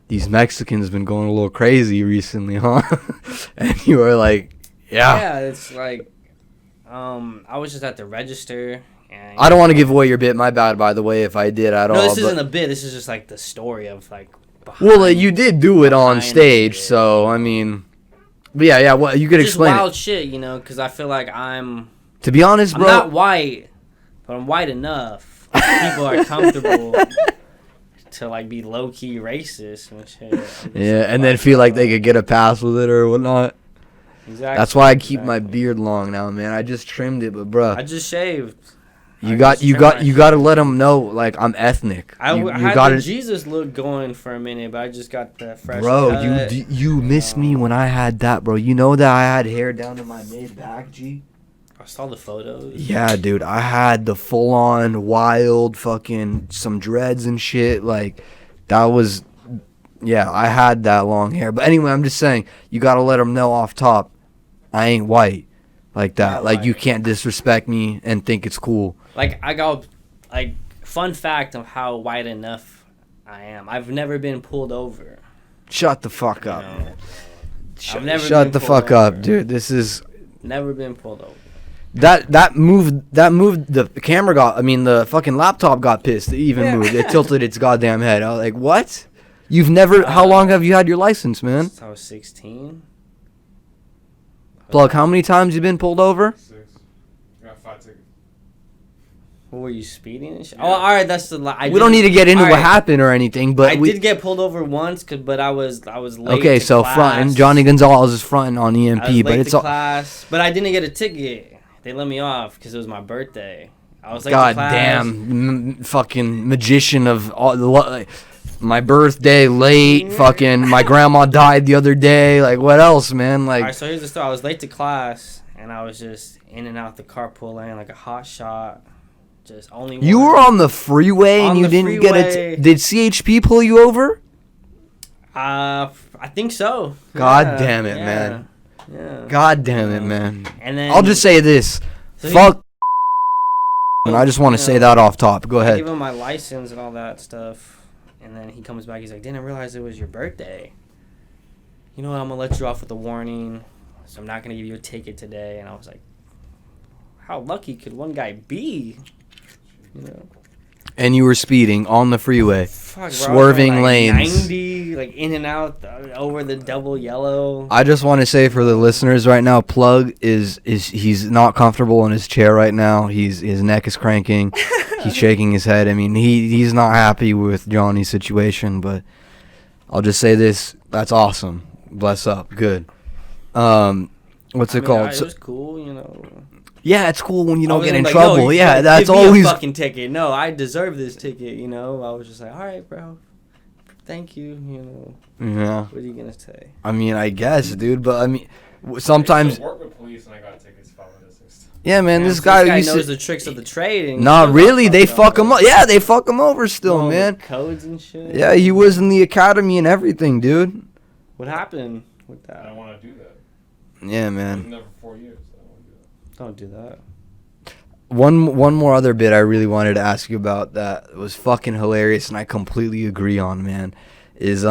these Mexicans been going a little crazy recently, huh?" And you were like, "Yeah." Yeah, it's like, I was just at the register. And, I don't want to give away your bit. My bad, by the way, if I did at all. No, this isn't a bit. This is just like the story of like. Well, you did do it on stage, so I mean, but yeah. Well, you could explain wild shit, because I feel like I'm. To be honest, bro, I'm not white, but I'm white enough. People are comfortable to like be low key racist and shit. Yeah, and then feel like they could get a pass with it or whatnot. Exactly. That's why I keep my beard long now, man. I just trimmed it, but bro, I just shaved. You got to let them know, like, I'm ethnic. I had the Jesus look going for a minute, but I just got the fresh cut. You missed me when I had that, bro. You know that I had hair down to my mid back, G? I saw the photos. Yeah, dude. I had the full-on wild fucking some dreads and shit. Like, that was... Yeah, I had that long hair. But anyway, I'm just saying, you got to let them know off top, I ain't white. Like that. Not like, white. You can't disrespect me and think it's cool. Like, I got, like, fun fact of how white enough I am. I've never been pulled over. Shut the fuck up. Shut the fuck up, dude. This is... Never been pulled over. That moved, the camera the fucking laptop got pissed. It even moved. It tilted its goddamn head. I was like, what? You've never... how long have you had your license, man? Since I was 16. Plug, how many times you been pulled over? 6. I got 5 tickets. What, were you speeding and shit? Yeah. Oh, all right, that's the We don't need to get into what happened or anything, but I did get pulled over once, but I was late. Okay, to so class. fronting. Johnnie Gonzales is fronting on EMP, I was late but it's to all... class, but I didn't get a ticket. They let me off because it was my birthday. I was late God to class. damn, fucking magician of all the... My birthday late, fucking my grandma died the other day. Like, what else, man? Like, all right, so here's the story. I was late to class, and I was just in and out the carpool lane like a hot shot. Just only. You were on the freeway and you didn't get it. Did CHP pull you over? I think so. God damn it, man. Yeah. God damn it, man. And then I'll just say this. Fuck. And I just want to say that off top. Go I ahead. give him my license and all that stuff. And then he comes back. He's like, didn't realize it was your birthday. You know what? I'm going to let you off with a warning. So I'm not going to give you a ticket today. And I was like, how lucky could one guy be? You know? and you were speeding on the freeway, Fuck, bro, I was swerving going, like, lanes. 90, like in and out over the double yellow. I just want to say for the listeners right now, Plug is he's not comfortable in his chair right now. His neck is cranking. He's shaking his head. I mean, he's not happy with Johnny's situation, but I'll just say this: that's awesome. Bless up, good. What's it called? It was cool, you know. Yeah, it's cool when you don't get in like, trouble. No, yeah, give that's me always a fucking ticket. No, I deserve this ticket. You know, I was just like, all right, bro, thank you. You know. Yeah. What are you gonna say? I mean, I guess, dude, but I mean, I sometimes. used to work with police and I got tickets following this and stuff. Yeah, man, Yeah, this guy used knows to, the tricks of the trade. And Nah, still really, got they fucked fuck him up. Yeah, they fuck him over still, All the man. codes and shit. Yeah, he was in the academy and everything, dude. What happened with I that? don't want to do that. Yeah, I was man. in there for 4 years. So I don't want to do that. Don't do that. One more other bit I really wanted to ask you about that was fucking hilarious, and I completely agree on, man. Is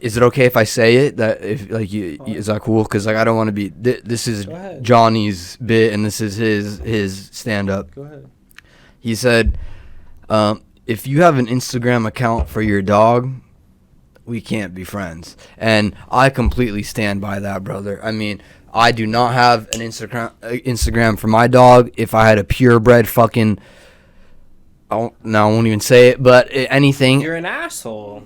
is it okay if I say it? That if like you is that cool? Because like I don't want to be. This is Go ahead. Johnny's bit, and this is his stand up. Go ahead. He said, if you have an Instagram account for your dog, we can't be friends. And I completely stand by that, brother. I mean, I do not have an Instagram for my dog. If I had a purebred fucking, I won't even say it, but anything. You're an asshole.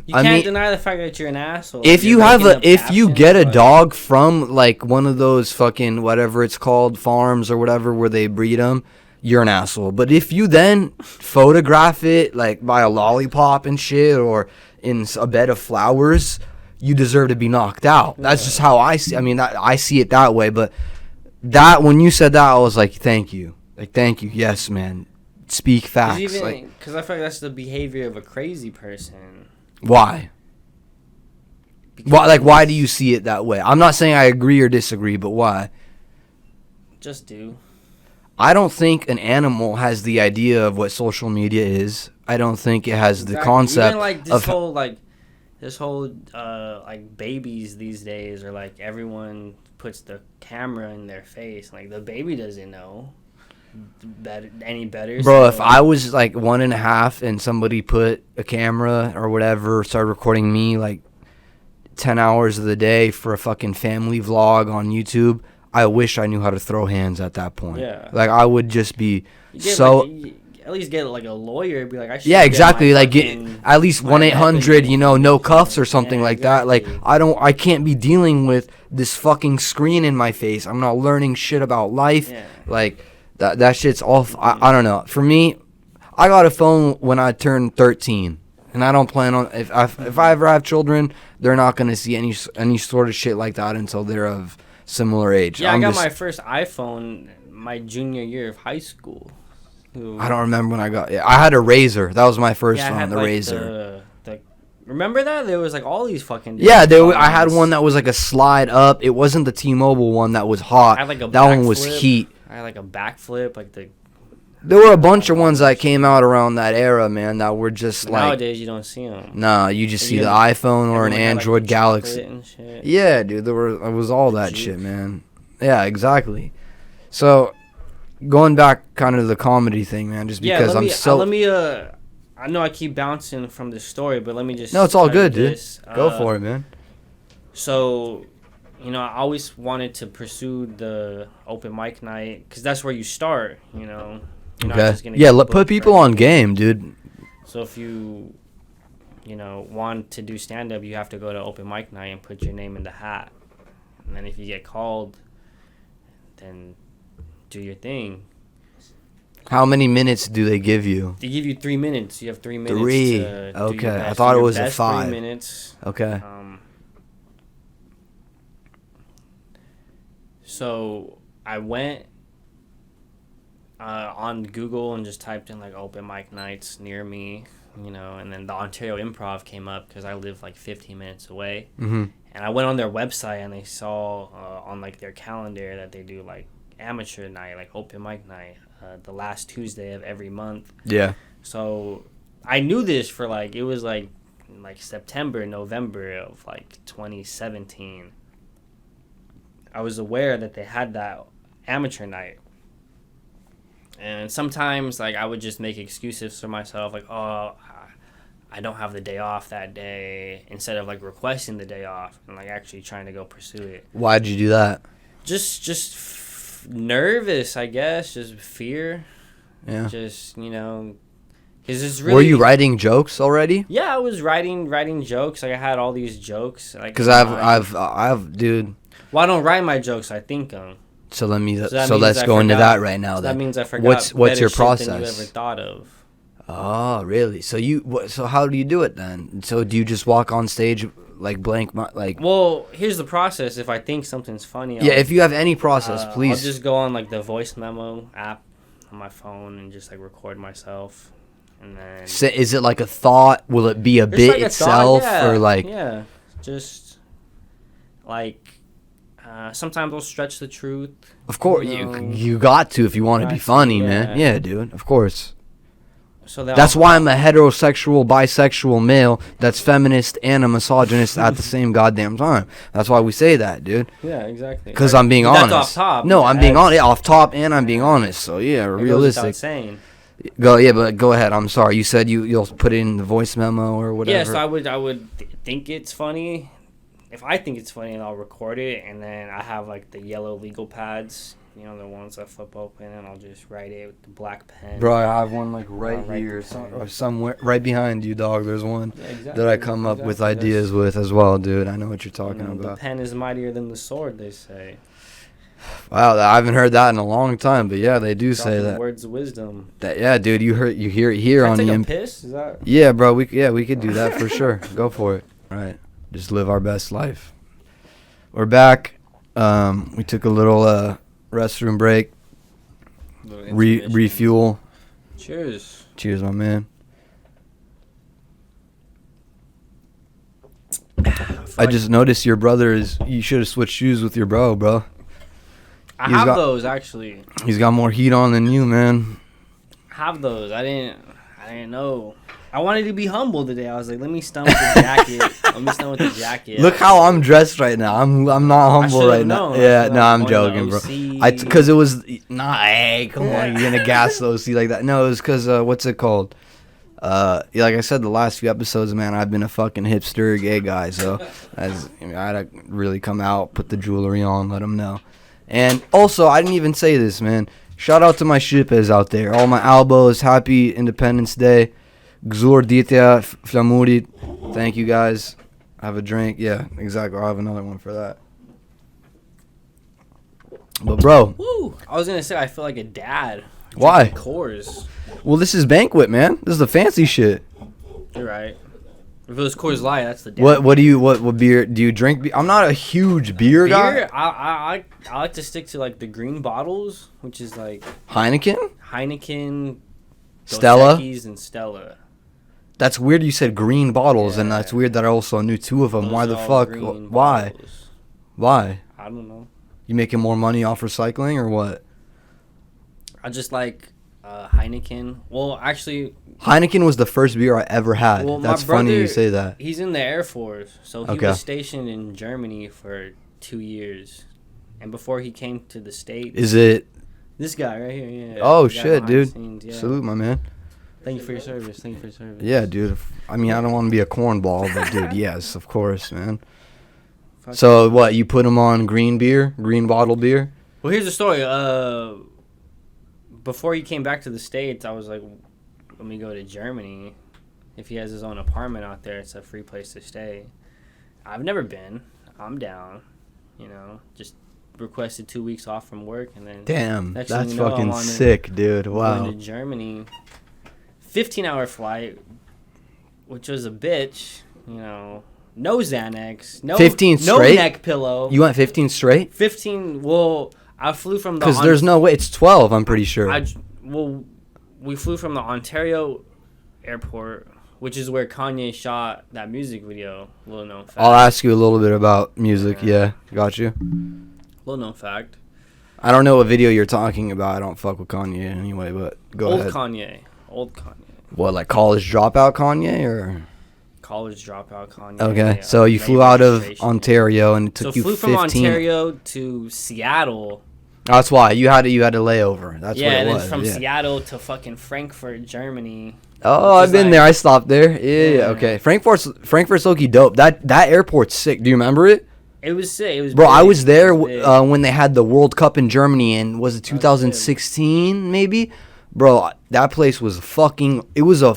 You I can't mean, deny the fact that you're an asshole. if You're you have making up if you captions, get a but- dog from like one of those fucking whatever it's called farms or whatever where they breed them, you're an asshole. But if you then photograph it like by a lollipop and shit or in a bed of flowers, you deserve to be knocked out. That's just how I see. I mean, I see it that way. But that when you said that, I was like, thank you, like thank you, yes, man. Speak facts. Because I feel like that's the behavior of a crazy person. Why? Why do you see it that way? I'm not saying I agree or disagree, but why? Just do. I don't think an animal has the idea of what social media is. I don't think it has the concept Even like of this whole like babies these days, or like everyone puts the camera in their face. Like the baby doesn't know any better. Bro, so, if I was like 1.5 and somebody put a camera or whatever, started recording me like 10 hours of the day for a fucking family vlog on YouTube, I wish I knew how to throw hands at that point. Yeah. Like I would just be at least get like a lawyer. Be like, I should. yeah, exactly. Like get at least 1-800, no cuffs or something Yeah, like that. Like exactly. I can't be dealing with this fucking screen in my face. I'm not learning shit about life. Yeah. Like that shit's off. I don't know. For me, I got a phone when I turned 13, and I don't plan on if I ever have children, they're not gonna see any sort of shit like that until they're of similar age. Yeah, I got my first iPhone my junior year of high school. I don't remember when I got. Yeah, I had a Razor. That was my first I phone, had the like Razor. Remember that? There was like all these fucking. Yeah, different I had phones. one that was like a slide up. It wasn't the T-Mobile one that was hot. I had like a that one was backflip. heat. I had like a backflip, like the. There were a bunch of ones that came out around that era, man, that were just like. Nowadays, you don't see them. Nah, you just see Yeah, the iPhone or an Android Galaxy. And shit. Yeah, dude, it was all that shit, man. Yeah, exactly. So, going back kind of to the comedy thing, man, just because I know I keep bouncing from this story, but let me just. No, it's all tell you good, dude. this. Go for it, man. So, I always wanted to pursue the open mic night because that's where you start. You're not Okay. just gonna Yeah, get put booked people for on anything. game, dude. So if you want to do stand up, you have to go to open mic night and put your name in the hat, and then if you get called, then do your thing. How many minutes do they give you? They give you 3 minutes. You have 3 minutes. 3. To do Okay, your I best. thought Do it your was a best 5. 3 minutes. Okay. So I went on Google and just typed in like open mic nights near me, and then the Ontario Improv came up because I live like 15 minutes away. Mm-hmm. And I went on their website and I saw on like their calendar that they do like amateur night, like open mic night, the last Tuesday of every month. Yeah. So I knew this for like, it was like September, November of like 2017. I was aware that they had that amateur night. And sometimes, like, I would just make excuses for myself, like, oh, I don't have the day off that day, instead of, like, requesting the day off and, like, actually trying to go pursue it. Why'd you do that? Just nervous, I guess, just fear. Yeah. Just, you know, because it's really... Were you writing jokes already? Yeah, I was writing jokes. Like, I had all these jokes. Like, Because I've, dude. Well, I don't write my jokes. I think them. So let me. So So let's go into that right now. So Then that means I forgot. What's better your shit than process? you ever thought of. Oh, really? So so how do you do it then? So do you just walk on stage like blank, like? Well, here's the process. If I think something's funny, Yeah, if you have any process, please. I'll just go on like the voice memo app on my phone and just like record myself, and then. Is it like a thought? Will it be a bit like itself, thought, yeah, or like? Yeah, just like. Sometimes I'll stretch the truth. Of course, you got to if you want to be funny, man. Yeah, dude. Of course. So that's why I'm a heterosexual, bisexual male that's feminist and a misogynist at the same goddamn time. That's why we say that, dude. Yeah, exactly. Because I'm being honest. That's off top. No, I'm being honest. Off top, and I'm being honest. So yeah, realistic. Saying. But go ahead. I'm sorry. You said you'll put it in the voice memo or whatever. Yeah, so I would think it's funny. If I think it's funny, I'll record it, and then I have like the yellow legal pads, you know, the ones that flip open, and I'll just write it with the black pen. Bro, I have one like right here, or somewhere right behind you, dog. There's one that I come up with ideas with as well, dude. I know what you're talking about. The pen is mightier than the sword, they say. Wow, I haven't heard that in a long time, but yeah, they do say that. Words of wisdom. Yeah, dude, you hear it here on the. Can I take a piss? Is that? Yeah, bro. We could do that for sure. Go for it. All right. Just live our best life. We're back. We took a little restroom break. Refuel. Cheers. Cheers, my man. I just noticed your brother is. You should have switched shoes with your bro. I have those actually. He's got more heat on than you, man. I have those. I didn't know. I wanted to be humble today. I was like, let me stun with the jacket. Look how I'm dressed right now. I'm not humble right now. Yeah, no, I'm joking, bro. Because it was not. Hey, come on, you're gonna gas those like that. No, it was because what's it called? Like I said, the last few episodes, man, I've been a fucking hipster gay guy. So I had to really come out, put the jewelry on, let them know. And also, I didn't even say this, man. Shout out to my shipes out there. All my albos. Happy Independence Day. Gzur Ditya Flamurit. Thank you guys. Have a drink. Yeah, exactly. I'll have another one for that. But bro. Woo! I was gonna say I feel like a dad. Why? Coors. Well, this is banquet, man. This is the fancy shit. You're right. If it was Coors Light, that's the dad. What beer do you drink? I'm not a huge beer guy. I like to stick to like the green bottles, which is like Heineken, Dos Stella, Equis, and Stella. That's weird you said green bottles, and that's weird that I also knew two of them. Why the fuck? Why? Bottles. Why? I don't know. You making more money off recycling or what? I just like Heineken. Well, actually... Heineken was the first beer I ever had. Well, that's funny you say that. He's in the Air Force, so he was stationed in Germany for 2 years. And before he came to the States... Is it... This guy right here, yeah. Oh, shit, dude. Scenes, yeah. Salute, my man. Thank you for your service. Yeah, dude. I mean, I don't want to be a cornball, but, dude, yes, of course, man. So, what, you put him on green bottle beer? Well, here's the story. Before he came back to the States, I was like, let me go to Germany. If he has his own apartment out there, it's a free place to stay. I've never been. I'm down. You know, just requested 2 weeks off from work, and then... Damn, that's fucking sick, dude. Wow. Going to Germany. 15-hour flight, which was a bitch, you know. No Xanax. No 15 straight? No neck pillow. You went 15 straight? 15, well, I flew from the... Because there's no way. It's 12, I'm pretty sure. We flew from the Ontario airport, which is where Kanye shot that music video. Little known fact. I'll ask you a little bit about music. Yeah, got you. Little known fact. I don't know what video you're talking about. I don't fuck with Kanye anyway, but go ahead. Old Kanye. What, like college dropout Kanye or? College dropout Kanye. Okay, so you flew out of Ontario and it took you 15. So flew from Ontario to Seattle That's why you had to lay over. That's yeah, what and it then was. from yeah. Seattle to fucking Frankfurt, Germany. Oh, which I've is been like- there. I stopped there. Yeah. Yeah. Okay. Frankfurt's low-key dope. That airport's sick. Do you remember it? It was sick. It was Bro, big. I was there It was big. when they had the World Cup in Germany, and was it 2016 maybe? Bro, that place was fucking. It was a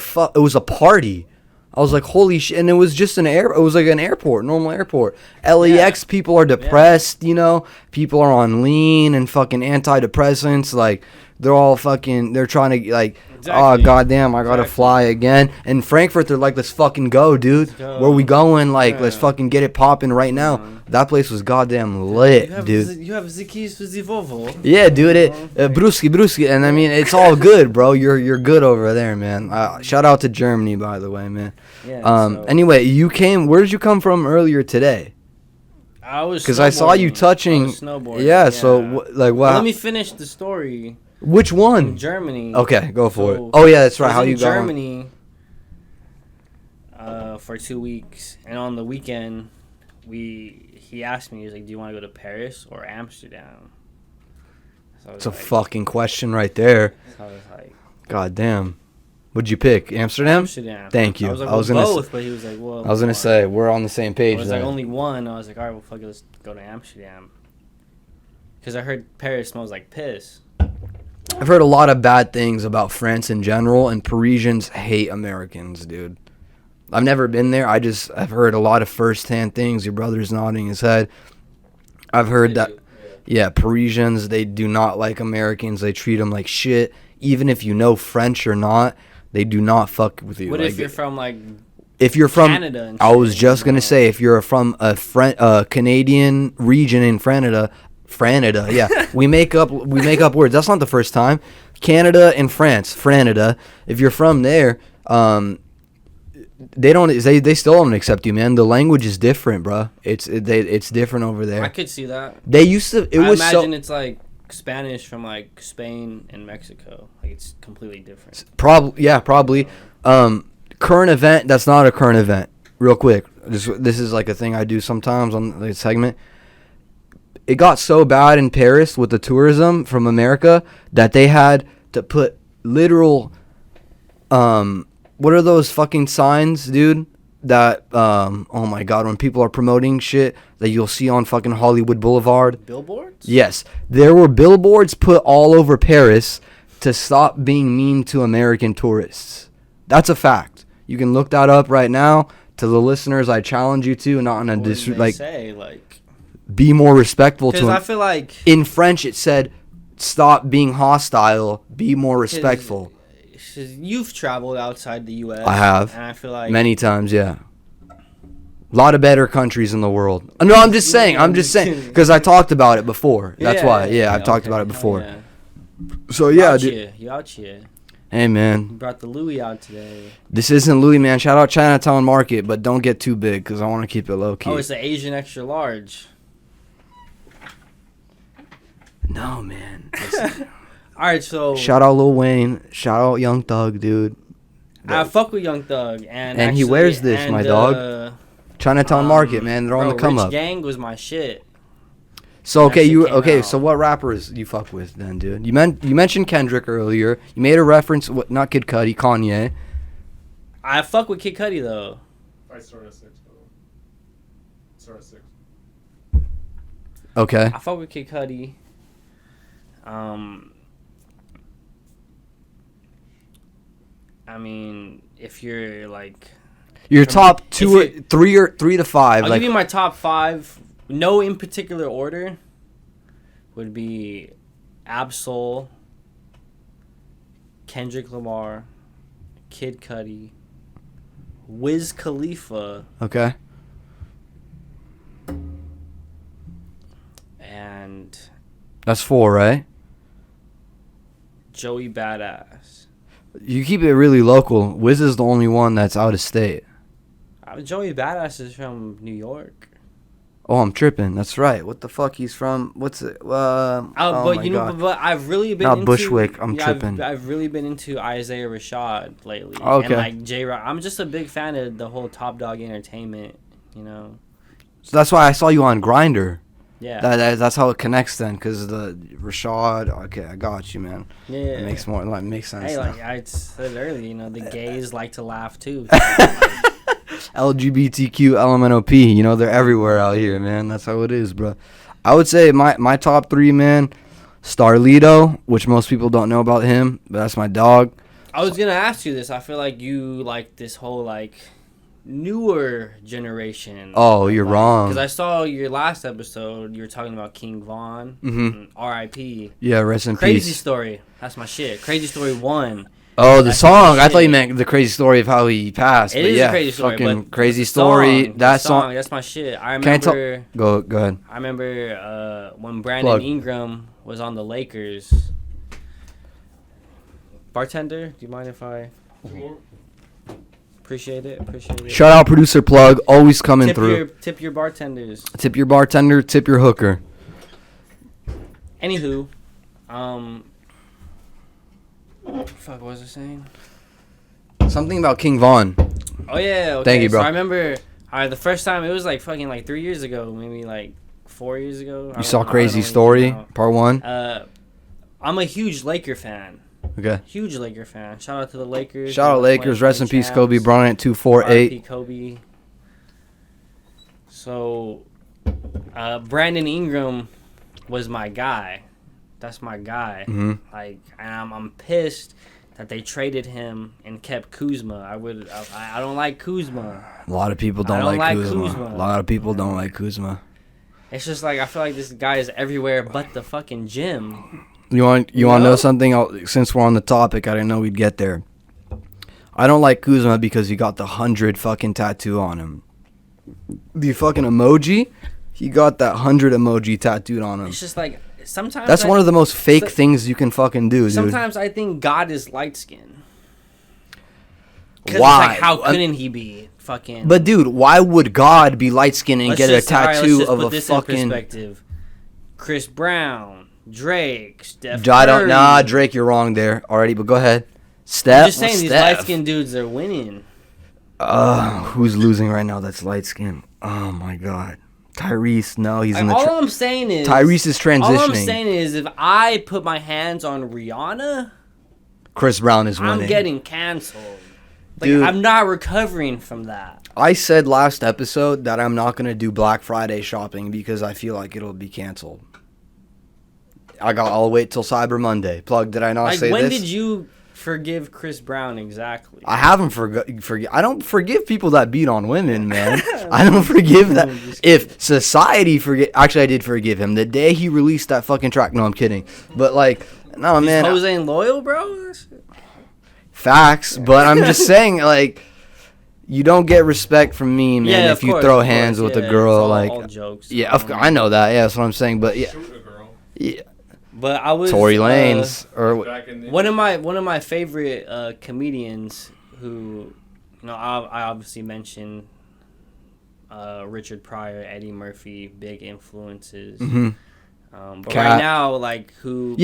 party. I was like, holy shit! And it was just It was like an airport, normal airport. LAX people are depressed, you know. People are on lean and fucking antidepressants. Like they're all fucking. They're trying to like. Oh Exactly. goddamn! I gotta fly again. In Frankfurt, they're like, let's fucking go, dude. go. Where we going? Like, let's Yeah. fucking get it popping right now. Yeah. That place was goddamn lit, dude. You have the keys to the Volvo. Yeah, dude. Brewski, and I mean, it's all good, bro. You're good over there, man. Shout out to Germany, by the way, man. Yeah. so Anyway, where did you come from earlier today? I was Because I saw you snowboarding. touching. I was snowboarding, Yeah. So like, Well, wow. let me finish the story. Which In one? Germany. Okay, go for So, it. Oh yeah, that's I right. was How in you got? Germany for 2 weeks, and on the weekend, he asked me, he was like, "Do you want to go to Paris or Amsterdam?" So I was It's a like, fucking question right there. So I was like, God damn. What'd you pick? Amsterdam? Amsterdam. Thank you. I was like, I was well, gonna both, but he was like, well, I was gonna one. say we're on the same It page. was like then. only one. I was like, all right, well, fuck it, let's go to Amsterdam. Because I heard Paris smells like piss. I've heard a lot of bad things about France in general, and Parisians hate Americans, dude. I've never been there. I've heard a lot of first-hand things. Your brother's nodding his head. I've heard that, yeah, Parisians, they do not like Americans. They treat them like shit. Even if you know French or not, they do not fuck with you. What like, if you're from, like, if you're from Canada and I was shit, just you gonna know? say, if you're from a Canadian region in Canada, yeah, we make up words. That's not the first time. Canada and France, Franada. If you're from there, they still don't accept you, man. The language is different, bro. It's different over there. I could see that. They used to. It I was imagine so it's like Spanish from like Spain and Mexico. Like it's completely different. probably. Current event. That's not a current event. Real quick, this is like a thing I do sometimes on the segment. It got so bad in Paris with the tourism from America that they had to put literal, what are those fucking signs, dude? That, oh my God, when people are promoting shit that you'll see on fucking Hollywood Boulevard. Billboards? Yes, there were billboards put all over Paris to stop being mean to American tourists. That's a fact. You can look that up right now. To the listeners, I challenge you to, not in a What did they say? Like, be more respectful to because them. I feel like In French, it said, "Stop being hostile. Be more respectful." you've traveled outside the U.S. I have. and I feel like Many times, yeah. A lot of better countries in the world. No, I'm just saying. Because I talked about it before. That's why. Yeah, I've talked about it before. Yeah. So You yeah, out dude. here. You out here. Hey You man, brought the Louis out today. this isn't Louis, man. Shout out Chinatown Market, but don't get too big because I want to keep it low key. Oh, it's the Asian extra large. No, man. All right, so Shout out Lil Wayne. Shout out Young Thug, dude. I fuck with Young Thug, and he actually- wears this, my dog. Chinatown Market, man. They're on the come Rich up. Gang was my shit. So That shit came out. So what rappers you fuck with then, dude? You mentioned Kendrick earlier. You made a reference. Not Kid Cudi, Kanye. I fuck with Kid Cudi though. I started at 6, by the way. Start at 6. Okay. I fuck with Kid Cudi. I mean, if you're like, Your From- top if two, or three to five. I'll Like, give you my top 5. No, in particular order. Would be Absol, Kendrick Lamar, Kid Cudi, Wiz Khalifa, okay. and That's 4, right? Joey Badass. You keep it really local. Wiz is the only one that's out of state. Joey Badass is from New York. Oh, I'm tripping. That's right. What the fuck? He's from? What's it? Oh But my you know, God. but I've really been Not into Bushwick, I'm yeah, tripping. I've really been into Isaiah Rashad lately. Okay. And like J-Rock. I'm just a big fan of the whole Top Dog Entertainment. You know. So that's why I saw you on Grinder. Yeah. That's how it connects then, because the Rashad. Okay, I got you, man. Yeah. It makes sense. Hey, now. like I said earlier, the gays like to laugh too. LGBTQ LMNOP, they're everywhere out here, man. That's how it is, bro. I would say my top 3, man. Starlito, which most people don't know about him, but that's my dog. I was gonna ask you this. I feel like you like this whole like newer generation. Oh, you're wrong. Because I saw your last episode. You were talking about King Von. Mhm. R.I.P. Yeah, rest in Crazy peace. Story. That's my shit. Crazy Story 1. Oh, the That's song. my I thought you shit. meant the crazy story of how he passed. It but is yeah, a crazy story. fucking But crazy the story. song, That the song. That's my shit. I Can't remember. Go ahead. I remember when Brandon Plug. Ingram was on the Lakers. Bartender, do you mind if I appreciate it? Shout out producer Plug, always coming through. Tip your bartenders. Tip your bartender, tip your hooker. Anywho, fuck, what was I saying? Something about King Von. Oh yeah, okay. Thank you, bro. So I remember, the first time it was like fucking like 3 years ago, maybe like 4 years ago. You saw Crazy Story, part 1? I'm a huge Laker fan. Okay. Huge Laker fan. Shout out to the Lakers. Shout out Lakers, rest in peace Kobe Bryant, R.I.P. 248. Kobe. So, Brandon Ingram was my guy. That's my guy. Mm-hmm. Like, and I'm pissed that they traded him and kept Kuzma. I don't like Kuzma. A lot of people don't like Kuzma. A lot of people don't like Kuzma. It's just like I feel like this guy is everywhere but the fucking gym. You want to know something? Since we're on the topic, I didn't know we'd get there. I don't like Kuzma because he got the 100 fucking tattoo on him. The fucking emoji, he got that 100 emoji tattooed on him. It's just like sometimes that's one of the most fake things you can fucking do, dude. Sometimes I think God is light skinned. Why? Like, how couldn't he be fucking? But dude, why would God be light skinned and get a tattoo of a fucking? In perspective. Chris Brown, Drake, Steph Curry. Nah, Drake, you're wrong there already. But go ahead. Steph. I'm just saying these light skinned dudes are winning. Who's losing right now? That's light skinned. Oh my God. Tyrese, no, he's in the. All I'm saying is Tyrese is transitioning. All I'm saying is if I put my hands on Rihanna, Chris Brown is winning. I'm getting canceled. Like, dude, I'm not recovering from that. I said last episode that I'm not gonna do Black Friday shopping because I feel like it'll be canceled. I'll wait till Cyber Monday. Plug, did I not say this? When did you forgive Chris Brown exactly? I haven't I don't forgive people that beat on women, man. I don't forgive that. If society actually, I did forgive him the day he released that fucking track. No, I'm kidding. But like, no, man. Jose ain't loyal, bro. Facts, but I'm just saying, like, you don't get respect from me, man, if you throw hands with a girl, like. All jokes. Yeah, I know that. Yeah, that's what I'm saying. But yeah. Shoot a girl. Yeah. But I was Tory Lanez one of my favorite comedians who, I obviously mentioned Richard Pryor, Eddie Murphy, big influences. Mm-hmm. But right now, like who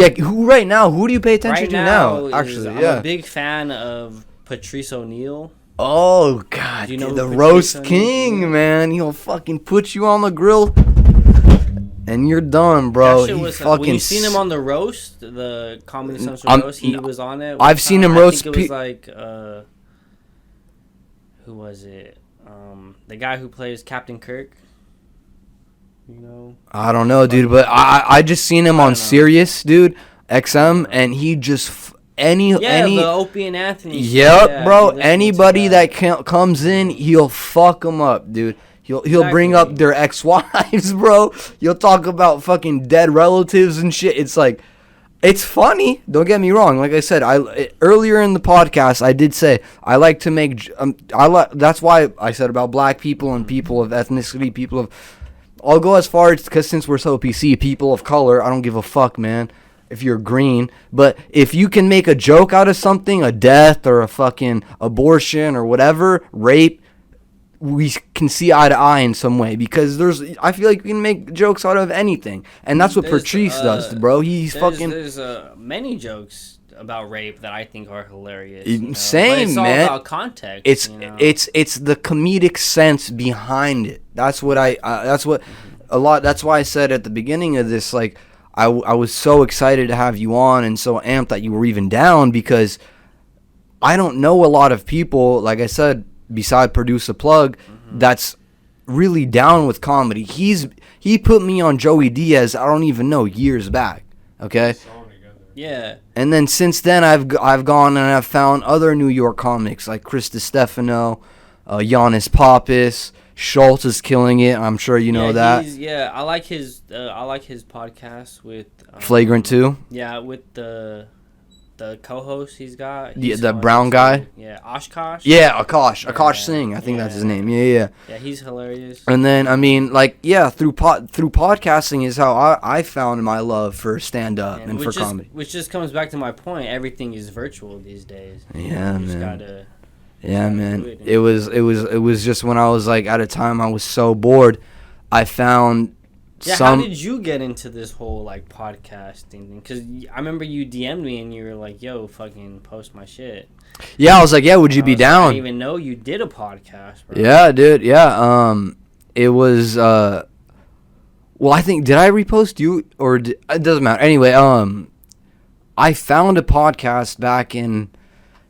right now? Who do you pay attention to now? Actually, I'm a big fan of Patrice O'Neal. Oh God, do you know the roast king, man. He'll fucking put you on the grill. And you're done, bro. When you seen him on the roast, the Comedy Central roast, he was on it. I've seen him roast. I think it was like, who was it? The guy who plays Captain Kirk. I don't know, dude, but I just seen him on Sirius, dude, XM, and he just any the Opie and Anthony. Yep, bro. Anybody that comes in, he'll fuck them up, dude. He'll bring up their ex-wives, bro. You'll talk about fucking dead relatives and shit. It's like, it's funny. Don't get me wrong. Like I said, earlier in the podcast, I did say I like to make. That's why I said about black people and people of ethnicity, people of. I'll go as far as because since we're so PC, people of color. I don't give a fuck, man. If you're green, but if you can make a joke out of something, a death or a fucking abortion or whatever, rape. We can see eye to eye in some way because I feel like you can make jokes out of anything, and that's what Patrice does, bro. There's many jokes about rape that I think are hilarious. Same, it's man. All about context. It's the comedic sense behind it. That's what a lot. That's why I said at the beginning of this, like, I was so excited to have you on and so amped that you were even down, because I don't know a lot of people, like I said, beside Produce a Plug, that's really down with comedy. He put me on Joey Diaz, I don't even know, years back. Okay? Yeah. And then since then, I've gone and I've found other New York comics like Chris DiStefano, Giannis Pappas, Schultz is killing it. I'm sure you know that. I like his podcast with Flagrant 2. Yeah, with the co-host he's got. Yeah, the brown guy. Yeah, Oshkosh. Yeah, Akash Singh. I think that's his name. Yeah. Yeah, he's hilarious. And then I mean, like, yeah, through podcasting is how I found my love for stand up and for comedy. Which just comes back to my point. Everything is virtual these days. Yeah, you just man. Gotta, yeah, man. It was just when I was like at a time I was so bored, I found. Yeah, how did you get into this whole like podcasting thing? Because I remember you DM'd me and you were like, "Yo, fucking post my shit." Yeah, I was like, "Yeah, would you be down?" I didn't even know you did a podcast, bro. Yeah, dude. Yeah. It was. Well, I think did I repost you or it doesn't matter. Anyway, I found a podcast back in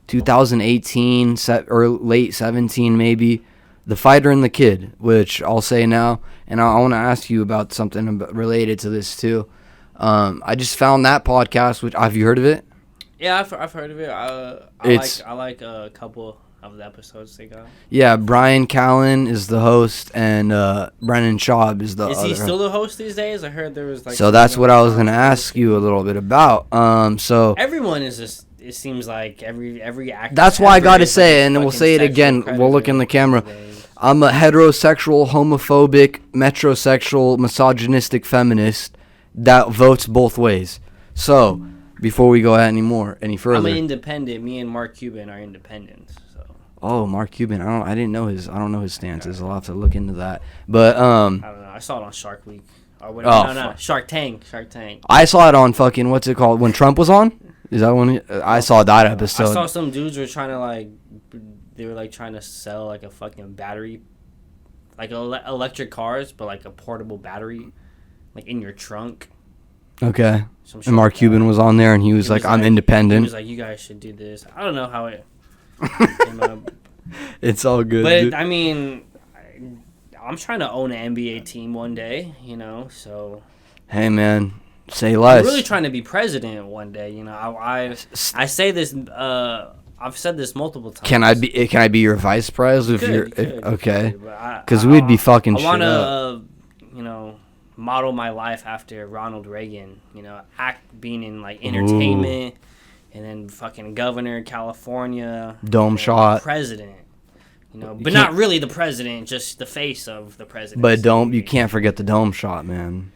2018 or late 17 maybe. The Fighter and the Kid, which I'll say now, and I want to ask you about something related to this too. I just found that podcast. Which have you heard of it? Yeah, I've heard of it. I like a couple of the episodes they got. Yeah, Brian Callen is the host, and Brennan Schaub is the other. Is he still the host these days? I heard there was like. So that's what I was gonna ask you a little bit about. So everyone is just. It seems like every actor. That's why I gotta say it, and we'll say it again. We'll look in the camera. I'm a heterosexual, homophobic, metrosexual, misogynistic feminist that votes both ways. So, before we go any further, I'm an independent. Me and Mark Cuban are independents. So. Oh, Mark Cuban. I don't know his stances. I'll have to look into that. But I don't know. I saw it on Shark Week or whatever. No, Shark Tank. I saw it on fucking what's it called when Trump was on. Is that when I saw that episode? I saw some dudes were trying to they were trying to sell like a fucking battery, like electric cars, but like a portable battery, like in your trunk. Okay. And Mark Cuban was on there, and he was like, "I'm independent." He was like, "You guys should do this." I don't know how it came up. It's all good. But dude. I mean, I'm trying to own an NBA team one day, so. Hey man. Say less. I'm really trying to be president one day. I say this. I've said this multiple times. Can I be your vice pres if you're okay? Because we'd be fucking shit up. I want to, model my life after Ronald Reagan. Being in like entertainment, and then fucking governor in California, dome shot, president. But not really the president, just the face of the president. But you can't forget the dome shot, man.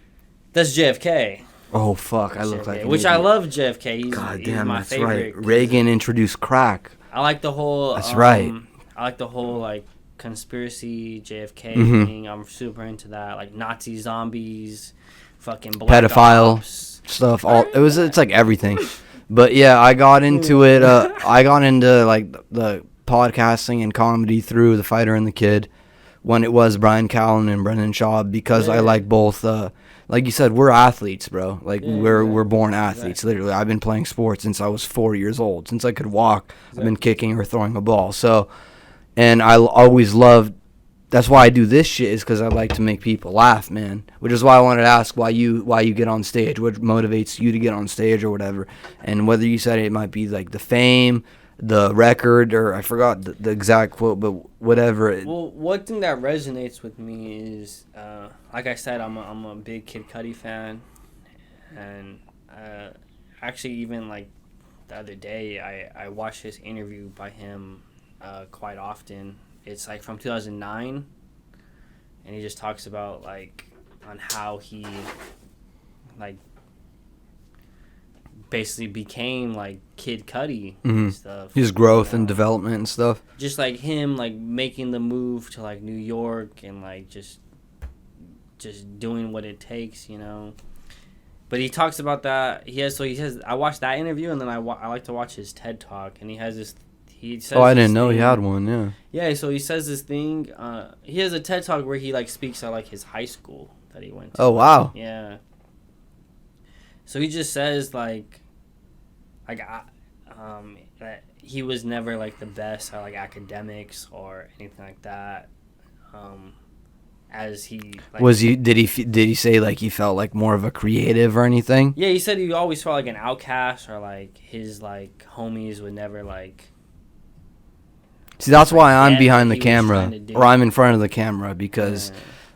That's JFK. Oh fuck! I look like which I love JFK. God he's damn, my that's favorite. right. Reagan introduced crack. I like the whole. That's right. I like the whole like conspiracy JFK thing. I'm super into that. Like Nazi zombies, fucking pedophile stuff. It's like everything. But yeah, I got into it. I got into like the podcasting and comedy through The Fighter and the Kid when it was Brian Callen and Brennan Schaub because I like both. Like you said, we're athletes, bro. Like we're born athletes. Exactly. Literally, I've been playing sports since I was 4 years old. Since I could walk, I've been kicking or throwing a ball. So, and I always loved. That's why I do this shit is because I like to make people laugh, man. Which is why I wanted to ask why you get on stage. What motivates you to get on stage or whatever? And whether you said it might be like the fame, the record, or I forgot the exact quote, but whatever. Well, one thing that resonates with me is, like I said, I'm a big Kid Cudi fan, and actually even like the other day, I watched his interview by him quite often. It's like from 2009, and he just talks about like on how he like basically became like Kid Cudi and stuff. His growth and development and stuff. Just like him like making the move to like New York and like just doing what it takes, But he talks about that. He says I watched that interview and then I like to watch his TED Talk, and he has this. He says. Oh, I didn't know he had one. Yeah. Yeah, so he says this thing. He has a TED Talk where he like speaks at like his high school that he went to. Oh, wow. Yeah. So he just says like that he was never like the best at like academics or anything like that. As he like, did he say like he felt like more of a creative or anything? Yeah, he said he always felt like an outcast, or like his like homies would never like. See, that's why I'm get behind what the he was camera, trying to do. or I'm in front of the camera, because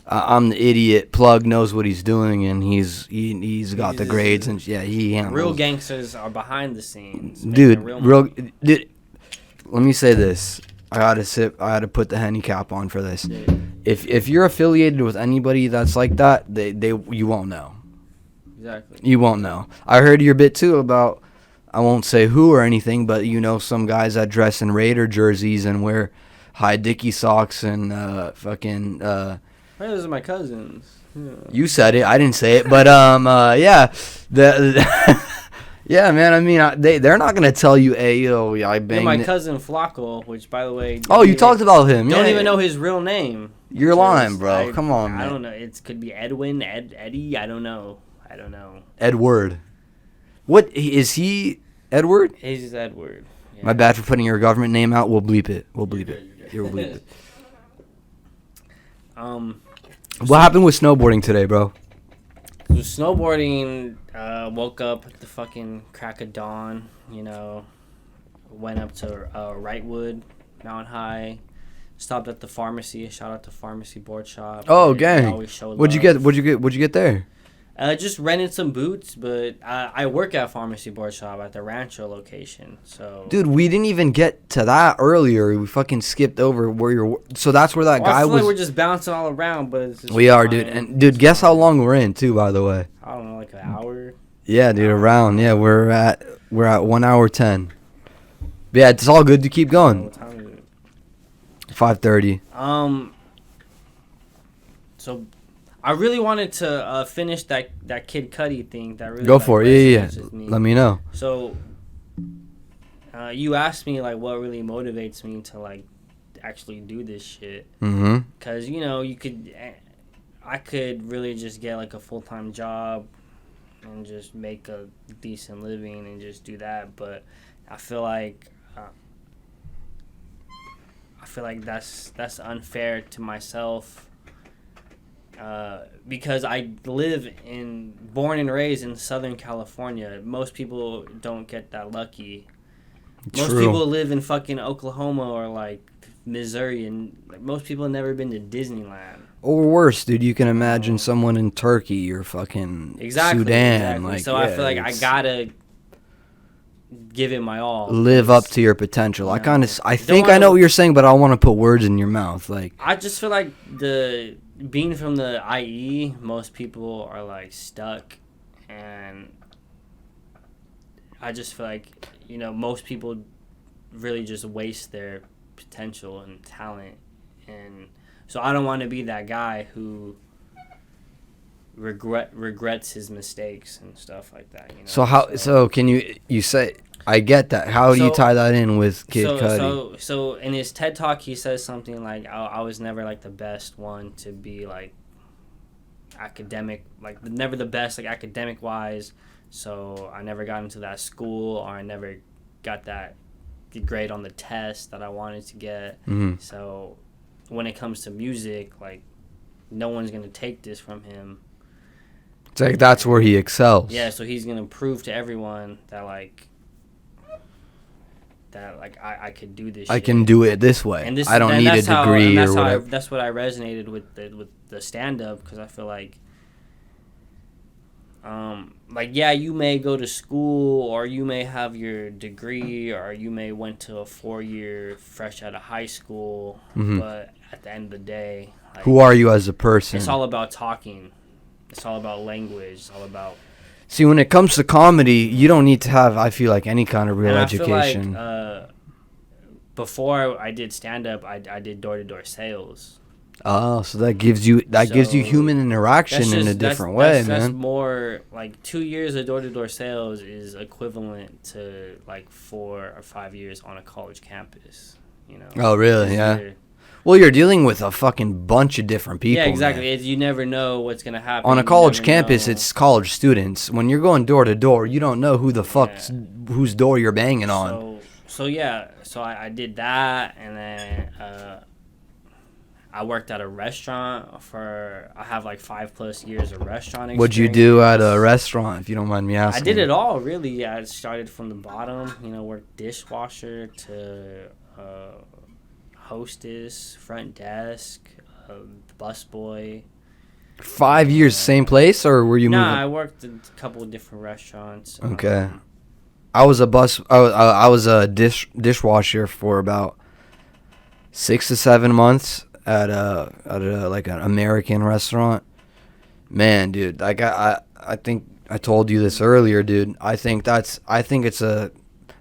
I'm the idiot. Plug knows what he's doing, and he's got the grades, and yeah, he handles. Real gangsters are behind the scenes, dude. money. Dude. Let me say this. I had to put the handicap on for this. Dude. If you're affiliated with anybody that's like that, you won't know. Exactly. You won't know. I heard your bit too about, I won't say who or anything, but you know some guys that dress in Raider jerseys and wear high dicky socks and fucking. Those are my cousins. Yeah. You said it. I didn't say it, but yeah, yeah, man. I mean, they're not gonna tell you, hey, yo, I banged. My cousin Flacco, which by the way. Oh, you talked about him. Don't yeah. even know his real name. You're lying, bro. Come on, man. I don't know. It could be Edwin, Eddie. I don't know. Edward. What is he? Edward? He's Edward. Yeah. My bad for putting your government name out. We'll bleep it. We'll bleep it. You'll bleep it. What happened with snowboarding today, bro? So snowboarding, woke up at the fucking crack of dawn, you know, went up to Wrightwood, Mountain High, stopped at the pharmacy, shout out to Pharmacy Board Shop. Oh, gang. What'd you get there? Just rented some boots, but I work at Pharmacy Board Shop at the Rancho location, so. Dude, we didn't even get to that earlier. We fucking skipped over where you're. So that's where that guy I feel was. like we're just bouncing all around, but it's just We are, fine. dude. And dude, guess how long we're in too, by the way. I don't know, like an hour. Yeah, dude, around. Yeah, we're at 1 hour 10. But yeah, it's all good to keep going. What time is it? 5:30. So I really wanted to finish that Kid Cudi thing. That really Go for it. Yeah. resonates with me. Let me know. So you asked me like what really motivates me to like actually do this shit. Mm-hmm. Cause you know I could really just get like a full-time job and just make a decent living and just do that. But I feel like that's unfair to myself. Because I born and raised in Southern California. Most people don't get that lucky. Most True. people live in fucking Oklahoma or like Missouri, and like, most people have never been to Disneyland. Or worse, dude, you can imagine someone in Turkey or fucking Sudan. Exactly. Like, so yeah, I feel like I gotta give it my all. Live up to your potential. I Don't think I know what you're saying, but I want to put words in your mouth. Like, I just feel like being from the IE, most people are like stuck, and I just feel like, you know, most people really just waste their potential and talent, and so I don't want to be that guy who regrets his mistakes and stuff like that. You know? So can you say, I get that. How do you tie that in with Kid Cudi? So in his TED Talk, he says something like, I was never like the best one to be like academic, like never the best like academic wise, so I never got into that school, or I never got that grade on the test that I wanted to get. Mm-hmm. So when it comes to music, like no one's gonna take this from him. It's like that's where he excels. Yeah, so he's gonna prove to everyone that I could do this. I can do it this way. I don't need a degree or whatever. That's what I resonated with the stand up, because I feel like yeah, you may go to school, or you may have your degree, or you may went to a 4-year fresh out of high school, mm-hmm. but at the end of the day, like, who are you as a person? It's all about talking. It's all about language. It's all about. See, when it comes to comedy, you don't need to have, I feel like, any kind of real education. I feel like, before I did stand up, I did door-to-door sales. Oh, so that gives you human interaction in a different way, man. That's more like 2 years of door-to-door sales is equivalent to like 4 or 5 years on a college campus. You know. Oh, really? Yeah. Well, you're dealing with a fucking bunch of different people. Yeah, exactly. Man. You never know what's gonna happen On a You college never campus, know. it's college students. When you're going door to door, you don't know who the fuck's whose door you're banging on. So yeah, so I did that, and then I worked at a restaurant for. I have like 5+ years of restaurant experience. What'd you do at a restaurant, if you don't mind me asking? I did it all, really. I started from the bottom, worked dishwasher to hostess, front desk, busboy. 5 years, same place, or were you moving? Nah, I worked at a couple of different restaurants. Okay. I was a dishwasher for about 6 to 7 months at like an American restaurant. Man, dude, like I think I told you this earlier, dude. I think it's a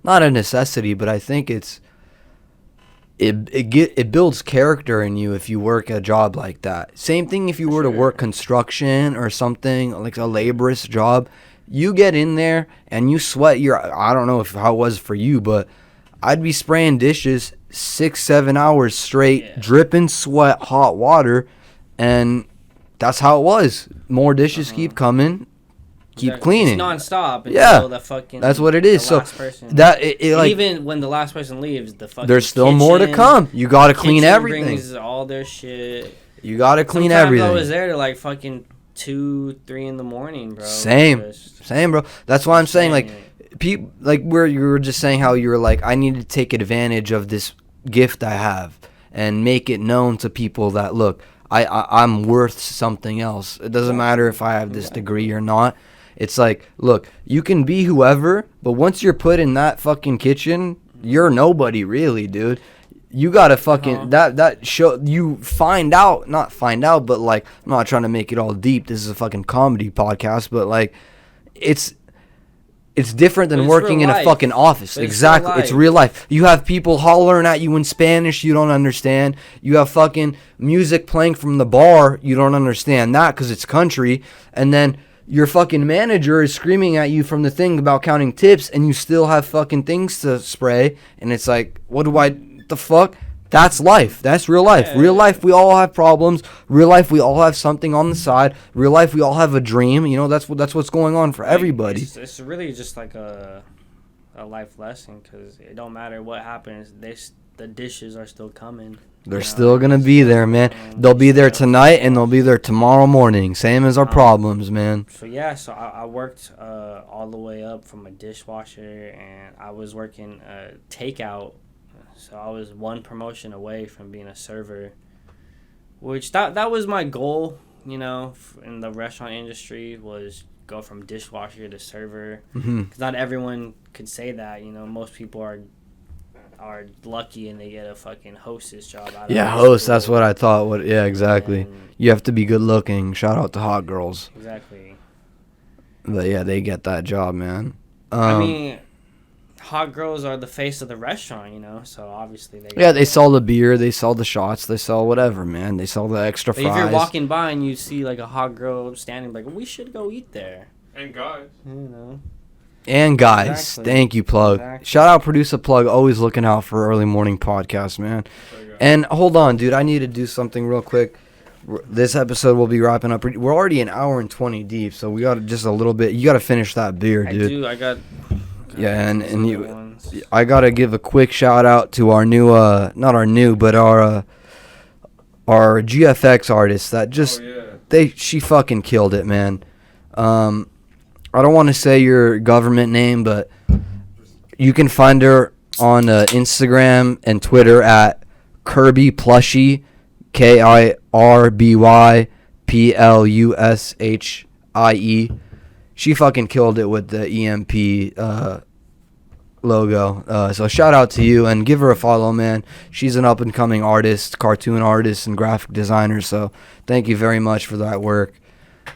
not a necessity, but I think it builds character in you if you work a job like that. Same thing if you were to work construction or something like a laborious job. You get in there and you sweat I don't know how it was for you, but I'd be spraying dishes 6-7 hours straight, dripping sweat, hot water, and that's how it was. More dishes keep coming, keep cleaning. It's nonstop until the fucking. That's what it is. So person. that it like even when the last person leaves, the fucking. There's still more to come. You gotta clean everything. Brings all their shit. You gotta clean Sometimes everything. I was there to like fucking 2-3 in the morning, bro. Same, bro. That's why I'm saying like. People like where you were just saying how you were like, I need to take advantage of this gift I have and make it known to people that look, I'm worth something else. It doesn't matter if I have this degree or not. It's like, look, you can be whoever, but once you're put in that fucking kitchen, you're nobody really, dude. You gotta fucking that show you not find out, but like I'm not trying to make it all deep. This is a fucking comedy podcast, but like it's different than working in a fucking office. Exactly. It's real life. You have people hollering at you in Spanish you don't understand. You have fucking music playing from the bar. You don't understand that because it's country. And then your fucking manager is screaming at you from the thing about counting tips and you still have fucking things to spray. And it's like, the fuck? That's life. That's real life. Real life, we all have problems. Real life, we all have something on the side. Real life, we all have a dream. That's what's going on for everybody. It's really just like a life lesson because it don't matter what happens. The dishes are still coming. They're still going to be there, man. They'll be there tonight and they'll be there tomorrow morning. Same as our problems, man. So I worked all the way up from a dishwasher and I was working takeout. So I was one promotion away from being a server, which that was my goal, in the restaurant industry was go from dishwasher to server. Because not everyone could say that, most people are lucky and they get a fucking hostess job. Host, that's what I thought. Yeah, exactly. And you have to be good looking. Shout out to hot girls. Exactly. But yeah, they get that job, man. I mean... Hot girls are the face of the restaurant, so obviously they sell the beer, they sell the shots, they sell whatever, man. They sell the extra fries. If you're walking by and you see like a hot girl standing, like we should go eat there. And guys, And guys, exactly. Thank you, Plug. Exactly. Shout out, producer Plug, always looking out for early morning podcasts, man. And hold on, dude, I need to do something real quick. This episode will be wrapping up. We're already an hour and 20 deep, so we got just a little bit. You got to finish that beer, dude. I got. Yeah, and I gotta give a quick shout out to our new, not our new, but our GFX artist that just she fucking killed it, man. I don't want to say your government name, but you can find her on Instagram and Twitter at Kirby Plushie, KirbyPlushie. She fucking killed it with the EMP logo. So shout out to you and give her a follow, man. She's an up and coming artist, cartoon artist, and graphic designer. So thank you very much for that work.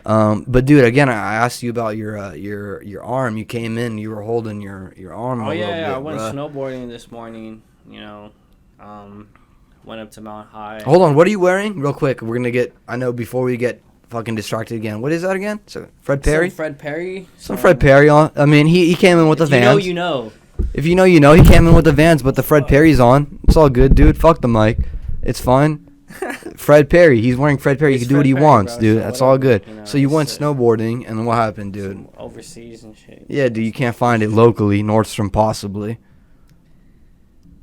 But dude, again, I asked you about your arm. You came in, you were holding your arm. Oh yeah, I went snowboarding this morning. Went up to Mount High. Hold on, what are you wearing? Real quick, we're gonna get. I know before we get fucking distracted again. What is that again? So Fred Perry. Some Fred Perry on. I mean, he came in with the Vans. You know. If you know, you know. He came in with the Vans, but the Fred Perry's on. It's all good, dude. Fuck the mic. It's fine. Fred Perry. He's wearing Fred Perry. He It's can do what Fred he Perry, wants, bro, dude. so That's all whatever, good. you know, So you went it's, snowboarding, and what happened, dude? some overseas and shit. Yeah, dude. You can't find it locally. Nordstrom possibly.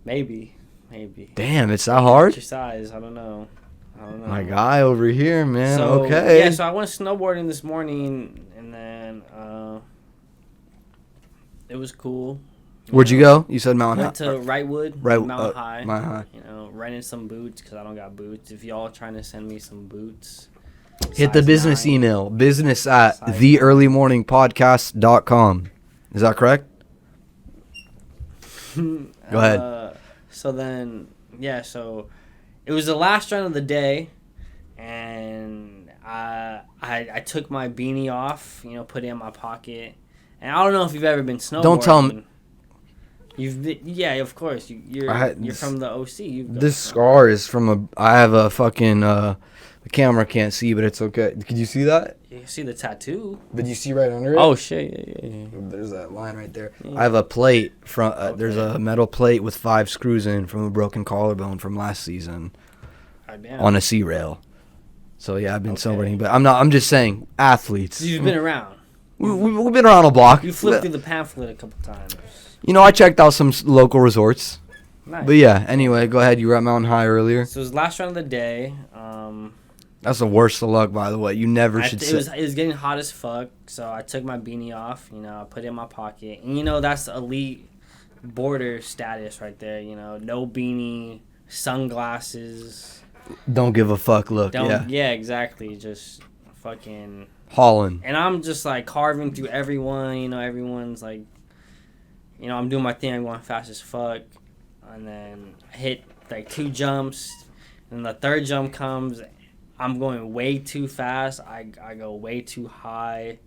Maybe. Damn, it's that hard? Your size, I don't know. My guy over here, man. So, Okay. Yeah, so I went snowboarding this morning, and then it was cool. Where'd you go? You said Mount Went to Wrightwood, Mount High. Mount High. You know, rented some boots because I don't got boots. If y'all are trying to send me some boots, Hit the size business 9. email. Business at Size theearlymorningpodcast.com. Is that correct? Go ahead. So then, yeah, so it was the last run of the day, and I took my beanie off, you know, put it in my pocket. And I don't know if you've ever been snowboarding. Don't tell me. You've been, yeah, of course. You're from the OC. This scar is from I have a fucking, the camera can't see, but it's okay. Could you see that? You see the tattoo? But you see right under it? Oh, shit, yeah. There's that line right there. Yeah. I have a plate from, there's Okay. a metal plate with 5 screws in from a broken collarbone from last season God damn. on a sea rail. So yeah, I've been Okay. snowboarding, but I'm just saying, athletes. So you've been around. We've been around a block. You flipped through the pamphlet a couple times. You know, I checked out some local resorts. Nice. But yeah, anyway, go ahead. You were at Mountain High earlier. So it was last round of the day. That's the worst of luck, by the way. You never should It say. was getting hot as fuck, so I took my beanie off. You know, I put it in my pocket, and you know that's elite border status right there. You know, no beanie, sunglasses. Don't give a fuck look. Yeah, exactly. Just fucking. Holland. And I'm just like carving through everyone. You know, everyone's like, you know, I'm doing my thing. I'm going fast as fuck, and then I hit like 2 jumps, and the 3rd jump comes. I'm going way too fast. I go way too high.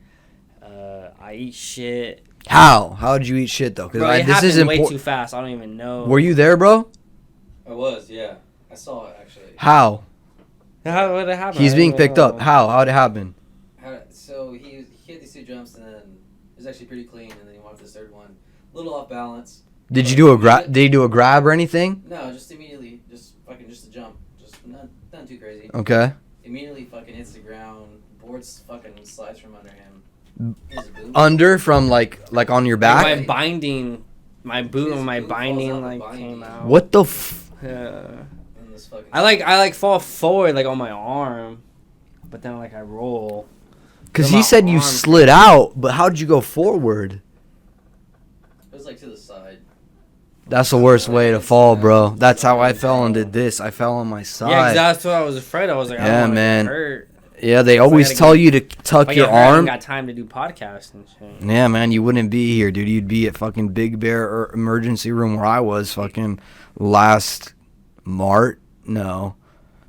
I eat shit. How? How did you eat shit though? Bro, Because it this is happened way important. too fast. I don't even know. Were you there, bro? I was, yeah. I saw it actually. How? How would it happen? He's I being don't even picked up. know. How? How'd it happen? So he hit these 2 jumps and then it was actually pretty clean, and then he went up to this 3rd one, a little off balance. Did you do a grab? Did you do a grab or anything? No, just immediately, just a jump, just nothing too crazy. Okay. Immediately fucking hits the ground, boards fucking slides from under him. His boot. Under from like on your back. My binding, my boot His and my boot falls binding out the like binding. came out. What the? F- Yeah. And this fucking I like fall forward like on my arm, but then like I roll. Because My he said you arm- slid out, but how'd you go forward? It was like to the side. That's the worst way to fall, bro. That's how I fell and did this. I fell on my side. Yeah, 'cause that's what I was afraid of. I was like, I Yeah, don't want man. to get hurt. Yeah, they I always gotta tell get- you to tuck If I your get hurt, I arm. ain't got time to do podcasts and shit. Yeah, man, you wouldn't be here, dude. You'd be at fucking Big Bear emergency room where I was fucking last March. No,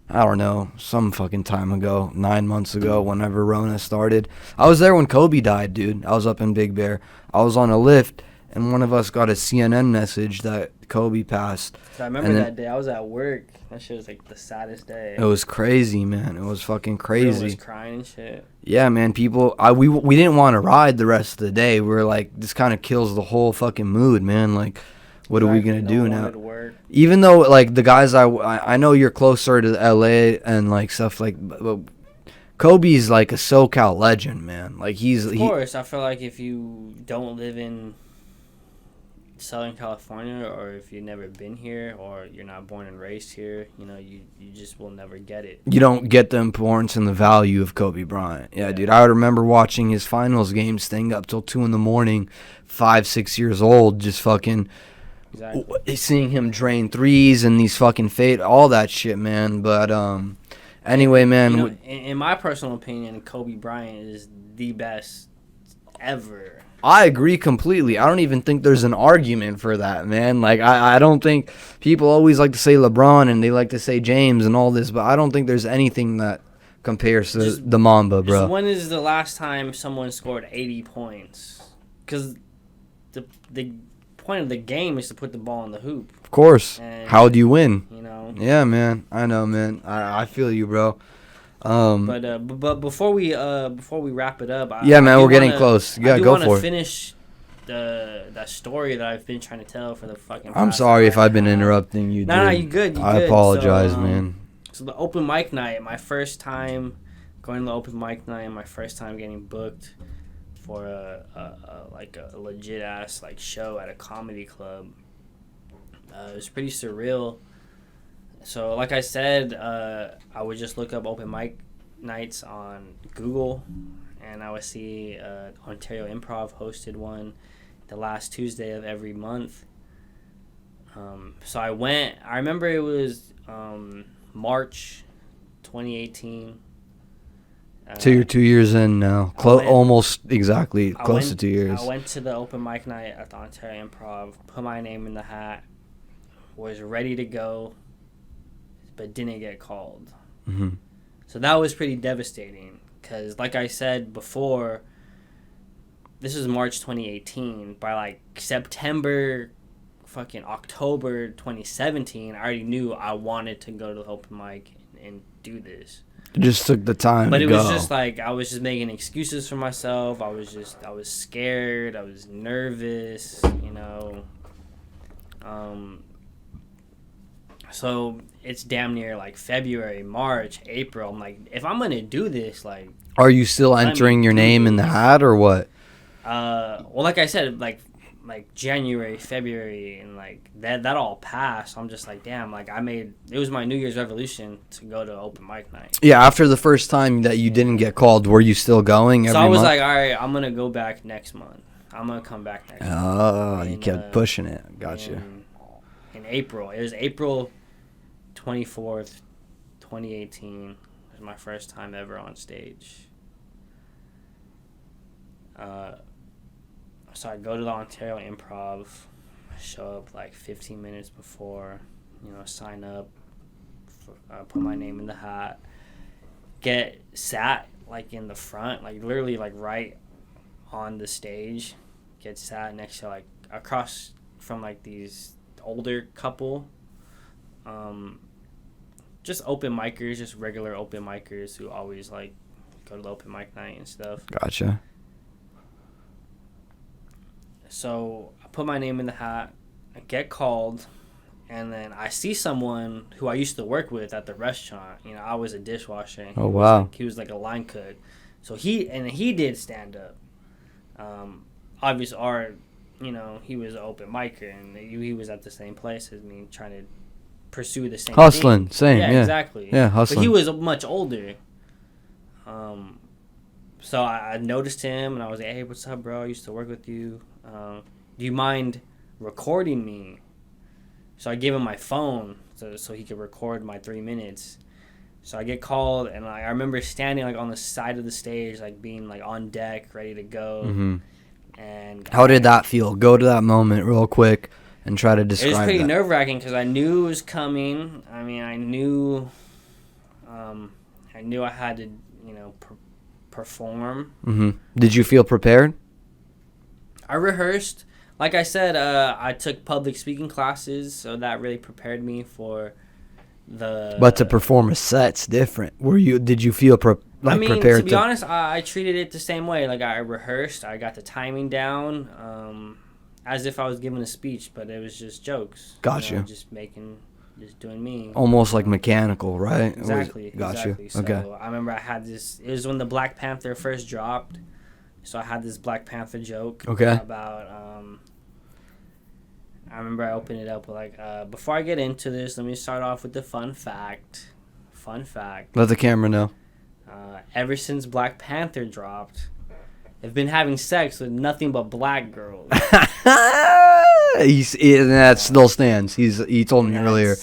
I don't know, some fucking time ago, 9 months ago, whenever Rona started. I was there when Kobe died, dude. I was up in Big Bear. I was on a lift, and one of us got a CNN message that Kobe passed. So I remember And then- that day. I was at work. That shit was like the saddest day. It was crazy, man. It was fucking Everyone was crazy. crying and shit. Yeah, man. People, we didn't want to ride the rest of the day. We were like, this kind of kills the whole fucking mood, man. Like, what are we Exactly, gonna no do one now? wanted to work. Even though like the guys I know you're closer to LA and like stuff like, but Kobe's like a SoCal legend, man. Like Of course, I feel like if you don't live in Southern California, or if you've never been here, or you're not born and raised here, you know, you just will never get it. you don't get the importance and the value of Kobe Bryant. Yeah, Yeah. dude. I remember watching his finals game, staying up till 2 a.m, 5, 6 years old, just fucking Exactly. seeing him drain threes and these fucking fade, all that shit, man. But anyway, man. You know, in my personal opinion, Kobe Bryant is the best ever. I agree completely. I don't even think there's an argument for that, man. Like, I don't think people always like to say LeBron and they like to say James and all this, but I don't think there's anything that compares to Just- the Mamba, bro. Just when is the last time someone scored 80 points? Because the point of the game is to put the ball in the hoop, Of course. And- How do you win? you know. Yeah, man. I know, man. I feel you, bro. But before we wrap it up, yeah, man, I do we're getting wanna- close. I Yeah, do go wanna for it. finish that story that I've been trying to tell for the fucking. I'm past sorry if hour I've been and a half. interrupting you. No, dude. you good. You I good. apologize, So, man. So the open mic night, my first time going to the open mic night, my first time getting booked for a legit ass like show at a comedy club. It was pretty surreal. So like I said, I would just look up open mic nights on Google, and I would see Ontario Improv hosted one the last Tuesday of every month. So I went. I remember it was March 2018. So you're 2 years in now. Almost exactly close to 2 years. I went to the open mic night at the Ontario Improv, put my name in the hat, was ready to go, but didn't get called. Mm-hmm. So that was pretty devastating because, like I said before, this was March 2018. By like September, fucking October 2017, I already knew I wanted to go to the open mic and do this. You just took the time But to it go. was just like I was just making excuses for myself. I was scared. I was nervous, you know. So it's damn near like February, March, April. I'm like, if I'm gonna do this, like, Are you still entering your name in the hat or what? well, like I said, like January, February, and like that all passed. I'm just like, damn, like it was my New Year's resolution to go to open mic night. Yeah, after the first time that you didn't get called, were you still going every So I was month? like, all right, I'm gonna go back next month. I'm gonna come back next month. Oh, you in, kept pushing it. Gotcha. In April. It was April 24th, 2018. It was my first time ever on stage. So I go to the Ontario Improv, show up like 15 minutes before, sign up, put my name in the hat, get sat like in the front, like literally like right on the stage, get sat next to like across from like these older couple, just open micers, just regular open micers who always like go to the open mic night and stuff. Gotcha. So I put my name in the hat, I get called, and then I see someone who I used to work with at the restaurant. I was a dishwasher. Oh, wow. He was like a line cook. So he did stand up. Obviously, he was an open micer, and he was at the same place as me, trying to pursue the same Hustling, thing. same, yeah. Exactly. Yeah, hustling. But he was much older. So I noticed him, and I was like, hey, what's up, bro? I used to work with you. Do you mind recording me? So I gave him my phone so he could record my 3 minutes. So I get called, and I remember standing like on the side of the stage, like being like on deck, ready to go. Mm-hmm. And how did that feel? Go to that moment real quick and try to describe it. It was pretty that. nerve-wracking because I knew it was coming. I mean, I knew I had to, perform. Mm-hmm. Did you feel prepared? I rehearsed. Like I said, I took public speaking classes, so that really prepared me for the... But to perform a set's different. Did you feel prepared? To be honest, I treated it the same way. Like, I rehearsed, I got the timing down, as if I was giving a speech, but it was just jokes. Gotcha. Just doing me. Almost like mechanical, right? Exactly. Gotcha. Exactly. So okay. I remember I had this... It was when the Black Panther first dropped. So I had this Black Panther joke about, I remember I opened it up with like, before I get into this, let me start off with the fun fact. Let the camera know. Ever since Black Panther dropped, they've been having sex with nothing but black girls. That still stands. He told me earlier.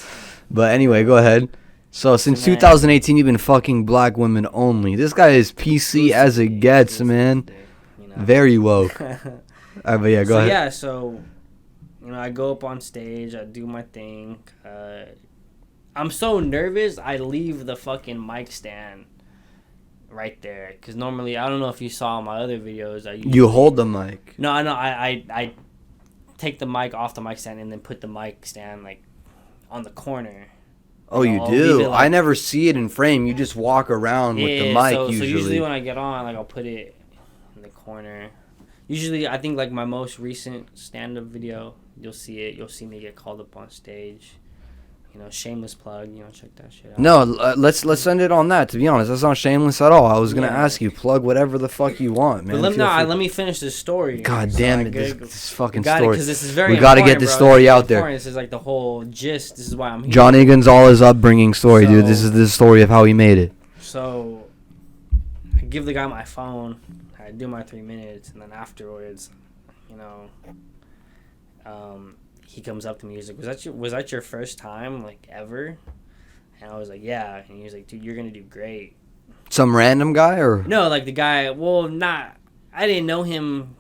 But anyway, go ahead. So since 2018, you've been fucking black women only. This guy is PC as it gets, man. Very woke. But yeah, go ahead. Yeah, so I go up on stage, I do my thing. I'm so nervous, I leave the fucking mic stand right there. Because normally, I don't know if you saw my other videos. You hold the mic. No, I take the mic off the mic stand and then put the mic stand like on the corner. Oh, you do? I never see it in frame. You just walk around with the mic usually. So usually when I get on, like I'll put it in the corner. Usually, I think like my most recent stand-up video, you'll see me get called up on stage. Shameless plug. Check that shit out. No, let's send it on that. To be honest, that's not shameless at all. I was gonna ask you, plug whatever the fuck you want, man. But let me finish this story. God damn it, this fucking story. Because this is very. We gotta get this story out there. This is like the whole gist. This is why I'm here. Johnnie Gonzales' upbringing story, dude. This is the story of how he made it. So, I give the guy my phone. I do my 3 minutes, and then afterwards, he comes up to me. He's like, was that your first time, like, ever? And I was like, yeah. And he was like, dude, you're gonna do great. Some random guy, or no, like the guy. Well, not. I didn't know him.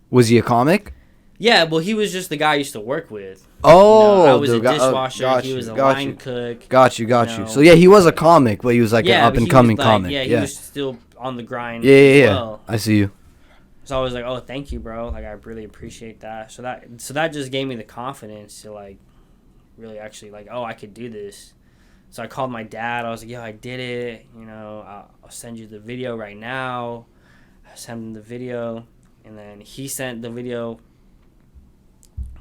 Was he a comic? Yeah, well, he was just the guy I used to work with. Oh, I was a dishwasher. He was a line cook. Got you. So yeah, he was a comic, but he was like an up and coming comic. Yeah, he was still on the grind. Yeah. Well. I see you. So I was like, oh, thank you, bro. Like, I really appreciate that. So that just gave me the confidence to, like, really actually, like, oh, I could do this. So I called my dad. I was like, yo, I did it. I'll send you the video right now. I sent him the video. And then he sent the video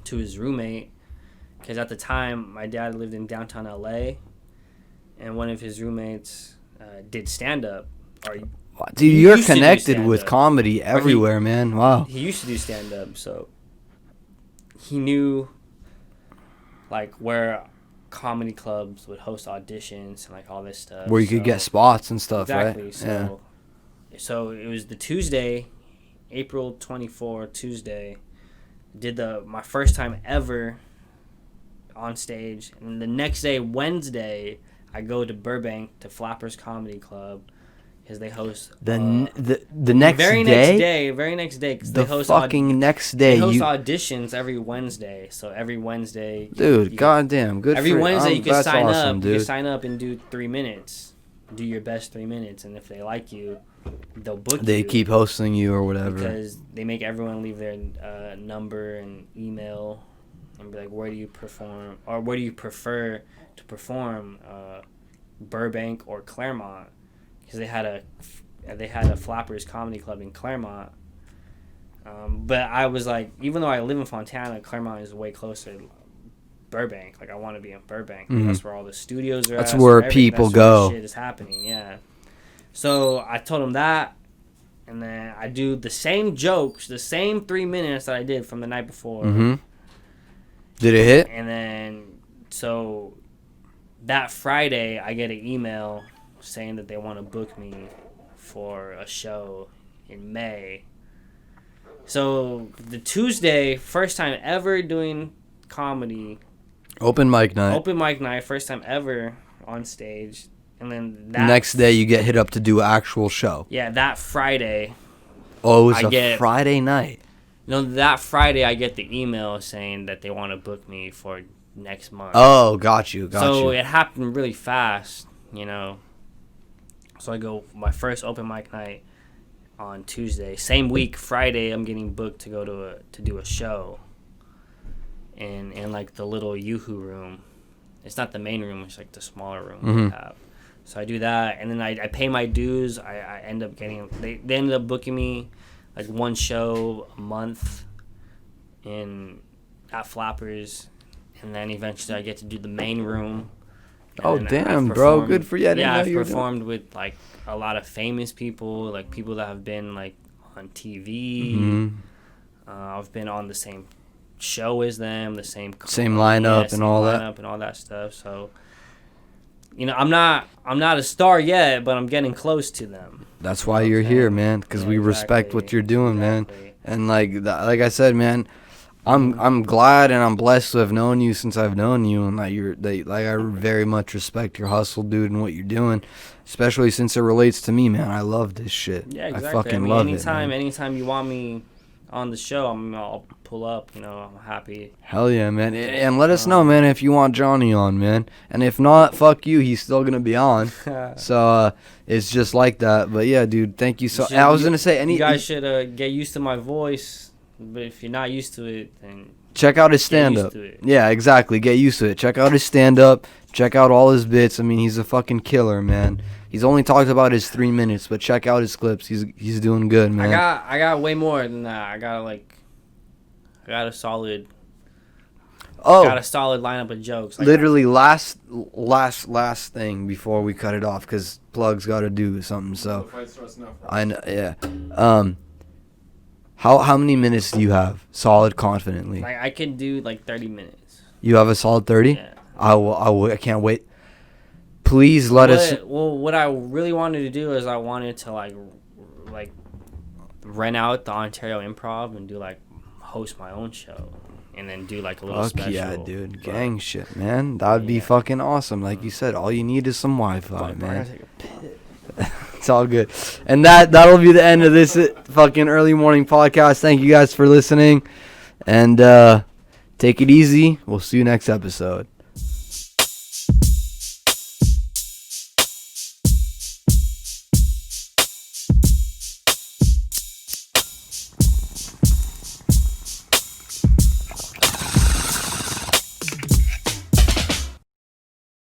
to his roommate. Because at the time, my dad lived in downtown L.A. And one of his roommates did stand-up. Dude, you're connected with comedy everywhere, man. Wow. He used to do stand-up, so he knew, like, where comedy clubs would host auditions and, like, all this stuff. Where you could get spots and stuff, exactly. Right? So it was the Tuesday, April 24, Tuesday, did my first time ever on stage. And the next day, Wednesday, I go to Burbank to Flappers Comedy Club. Because they host the next day, very next day. Cause the they host next day. They host auditions every Wednesday. So every Wednesday, dude, goddamn, good. Every Wednesday you can sign awesome, up. Dude. You can sign up and do 3 minutes. Do your best 3 minutes, and if they like you, they'll book you. They keep hosting you or whatever. Because they make everyone leave their number and email, and be like, where do you perform, or where do you prefer to perform, Burbank or Claremont? Because they had a Flappers Comedy Club in Claremont, but I was like, even though I live in Fontana, Claremont is way closer to Burbank. Like, I want to be in Burbank. Mm-hmm. That's where all the studios are. That's where people go. Shit is happening. Yeah. So I told him that, and then I do the same jokes, the same 3 minutes that I did from the night before. Mm-hmm. Did it hit? And then so that Friday, I get an email saying that they want to book me for a show in May. So the Tuesday, first time ever doing comedy. Open mic night, first time ever on stage. And then that next day you get hit up to do an actual show. Yeah, that Friday. Oh, it was a Friday night. No, that Friday I get the email saying that they want to book me for next month. Oh, got you. So it happened really fast, So I go my first open mic night on Tuesday. Same week, Friday, I'm getting booked to go to do a show in like the little Yoo-hoo room. It's not the main room, it's like the smaller room we have. So I do that, and then I pay my dues. I end up getting they ended up booking me like one show a month at Flappers, and then eventually I get to do the main room. Oh, damn, bro. Good for you. I've performed with, like, a lot of famous people, like, people that have been, like, on TV. Mm-hmm. I've been on the same show as them, the same lineup and all that. And all that stuff. So, I'm not a star yet, but I'm getting close to them. That's why you're here, man, because we respect what you're doing, man. And, like I said, man, I'm glad and I'm blessed to have known you since I've known you, and I very much respect your hustle, dude, and what you're doing, especially since it relates to me, man. I love this shit. Yeah, exactly. I fucking love it. Anytime you want me on the show, I'll pull up. I'm happy. Hell yeah, man. And let us know, man, if you want Johnnie on, man. And if not, fuck you. He's still gonna be on. So it's just like that. But yeah, dude, thank you so. I was gonna say, you guys should get used to my voice. But if you're not used to it, then check out his stand-up. Yeah, exactly. Get used to it. Check out his stand-up. Check out all his bits. I mean, he's a fucking killer, man. He's only talked about his 3 minutes, but check out his clips. He's doing good, man. I got way more than that. I got a solid lineup of jokes. Literally last thing before we cut it off, because Plug's got to do something. So The fight starts now. I know, yeah. How many minutes do you have? Solid, confidently. I can do 30 minutes. You have a solid 30. Yeah. I can't wait. Please let us. Well, what I really wanted to do is I wanted to rent out the Ontario Improv and do host my own show, and then do a little Fuck special. yeah, dude. Gang shit, man. That would be fucking awesome. Like you said, all you need is some Wi-Fi, man. It's all good. And that'll be the end of this fucking early morning podcast. Thank you guys for listening. And take it easy. We'll see you next episode.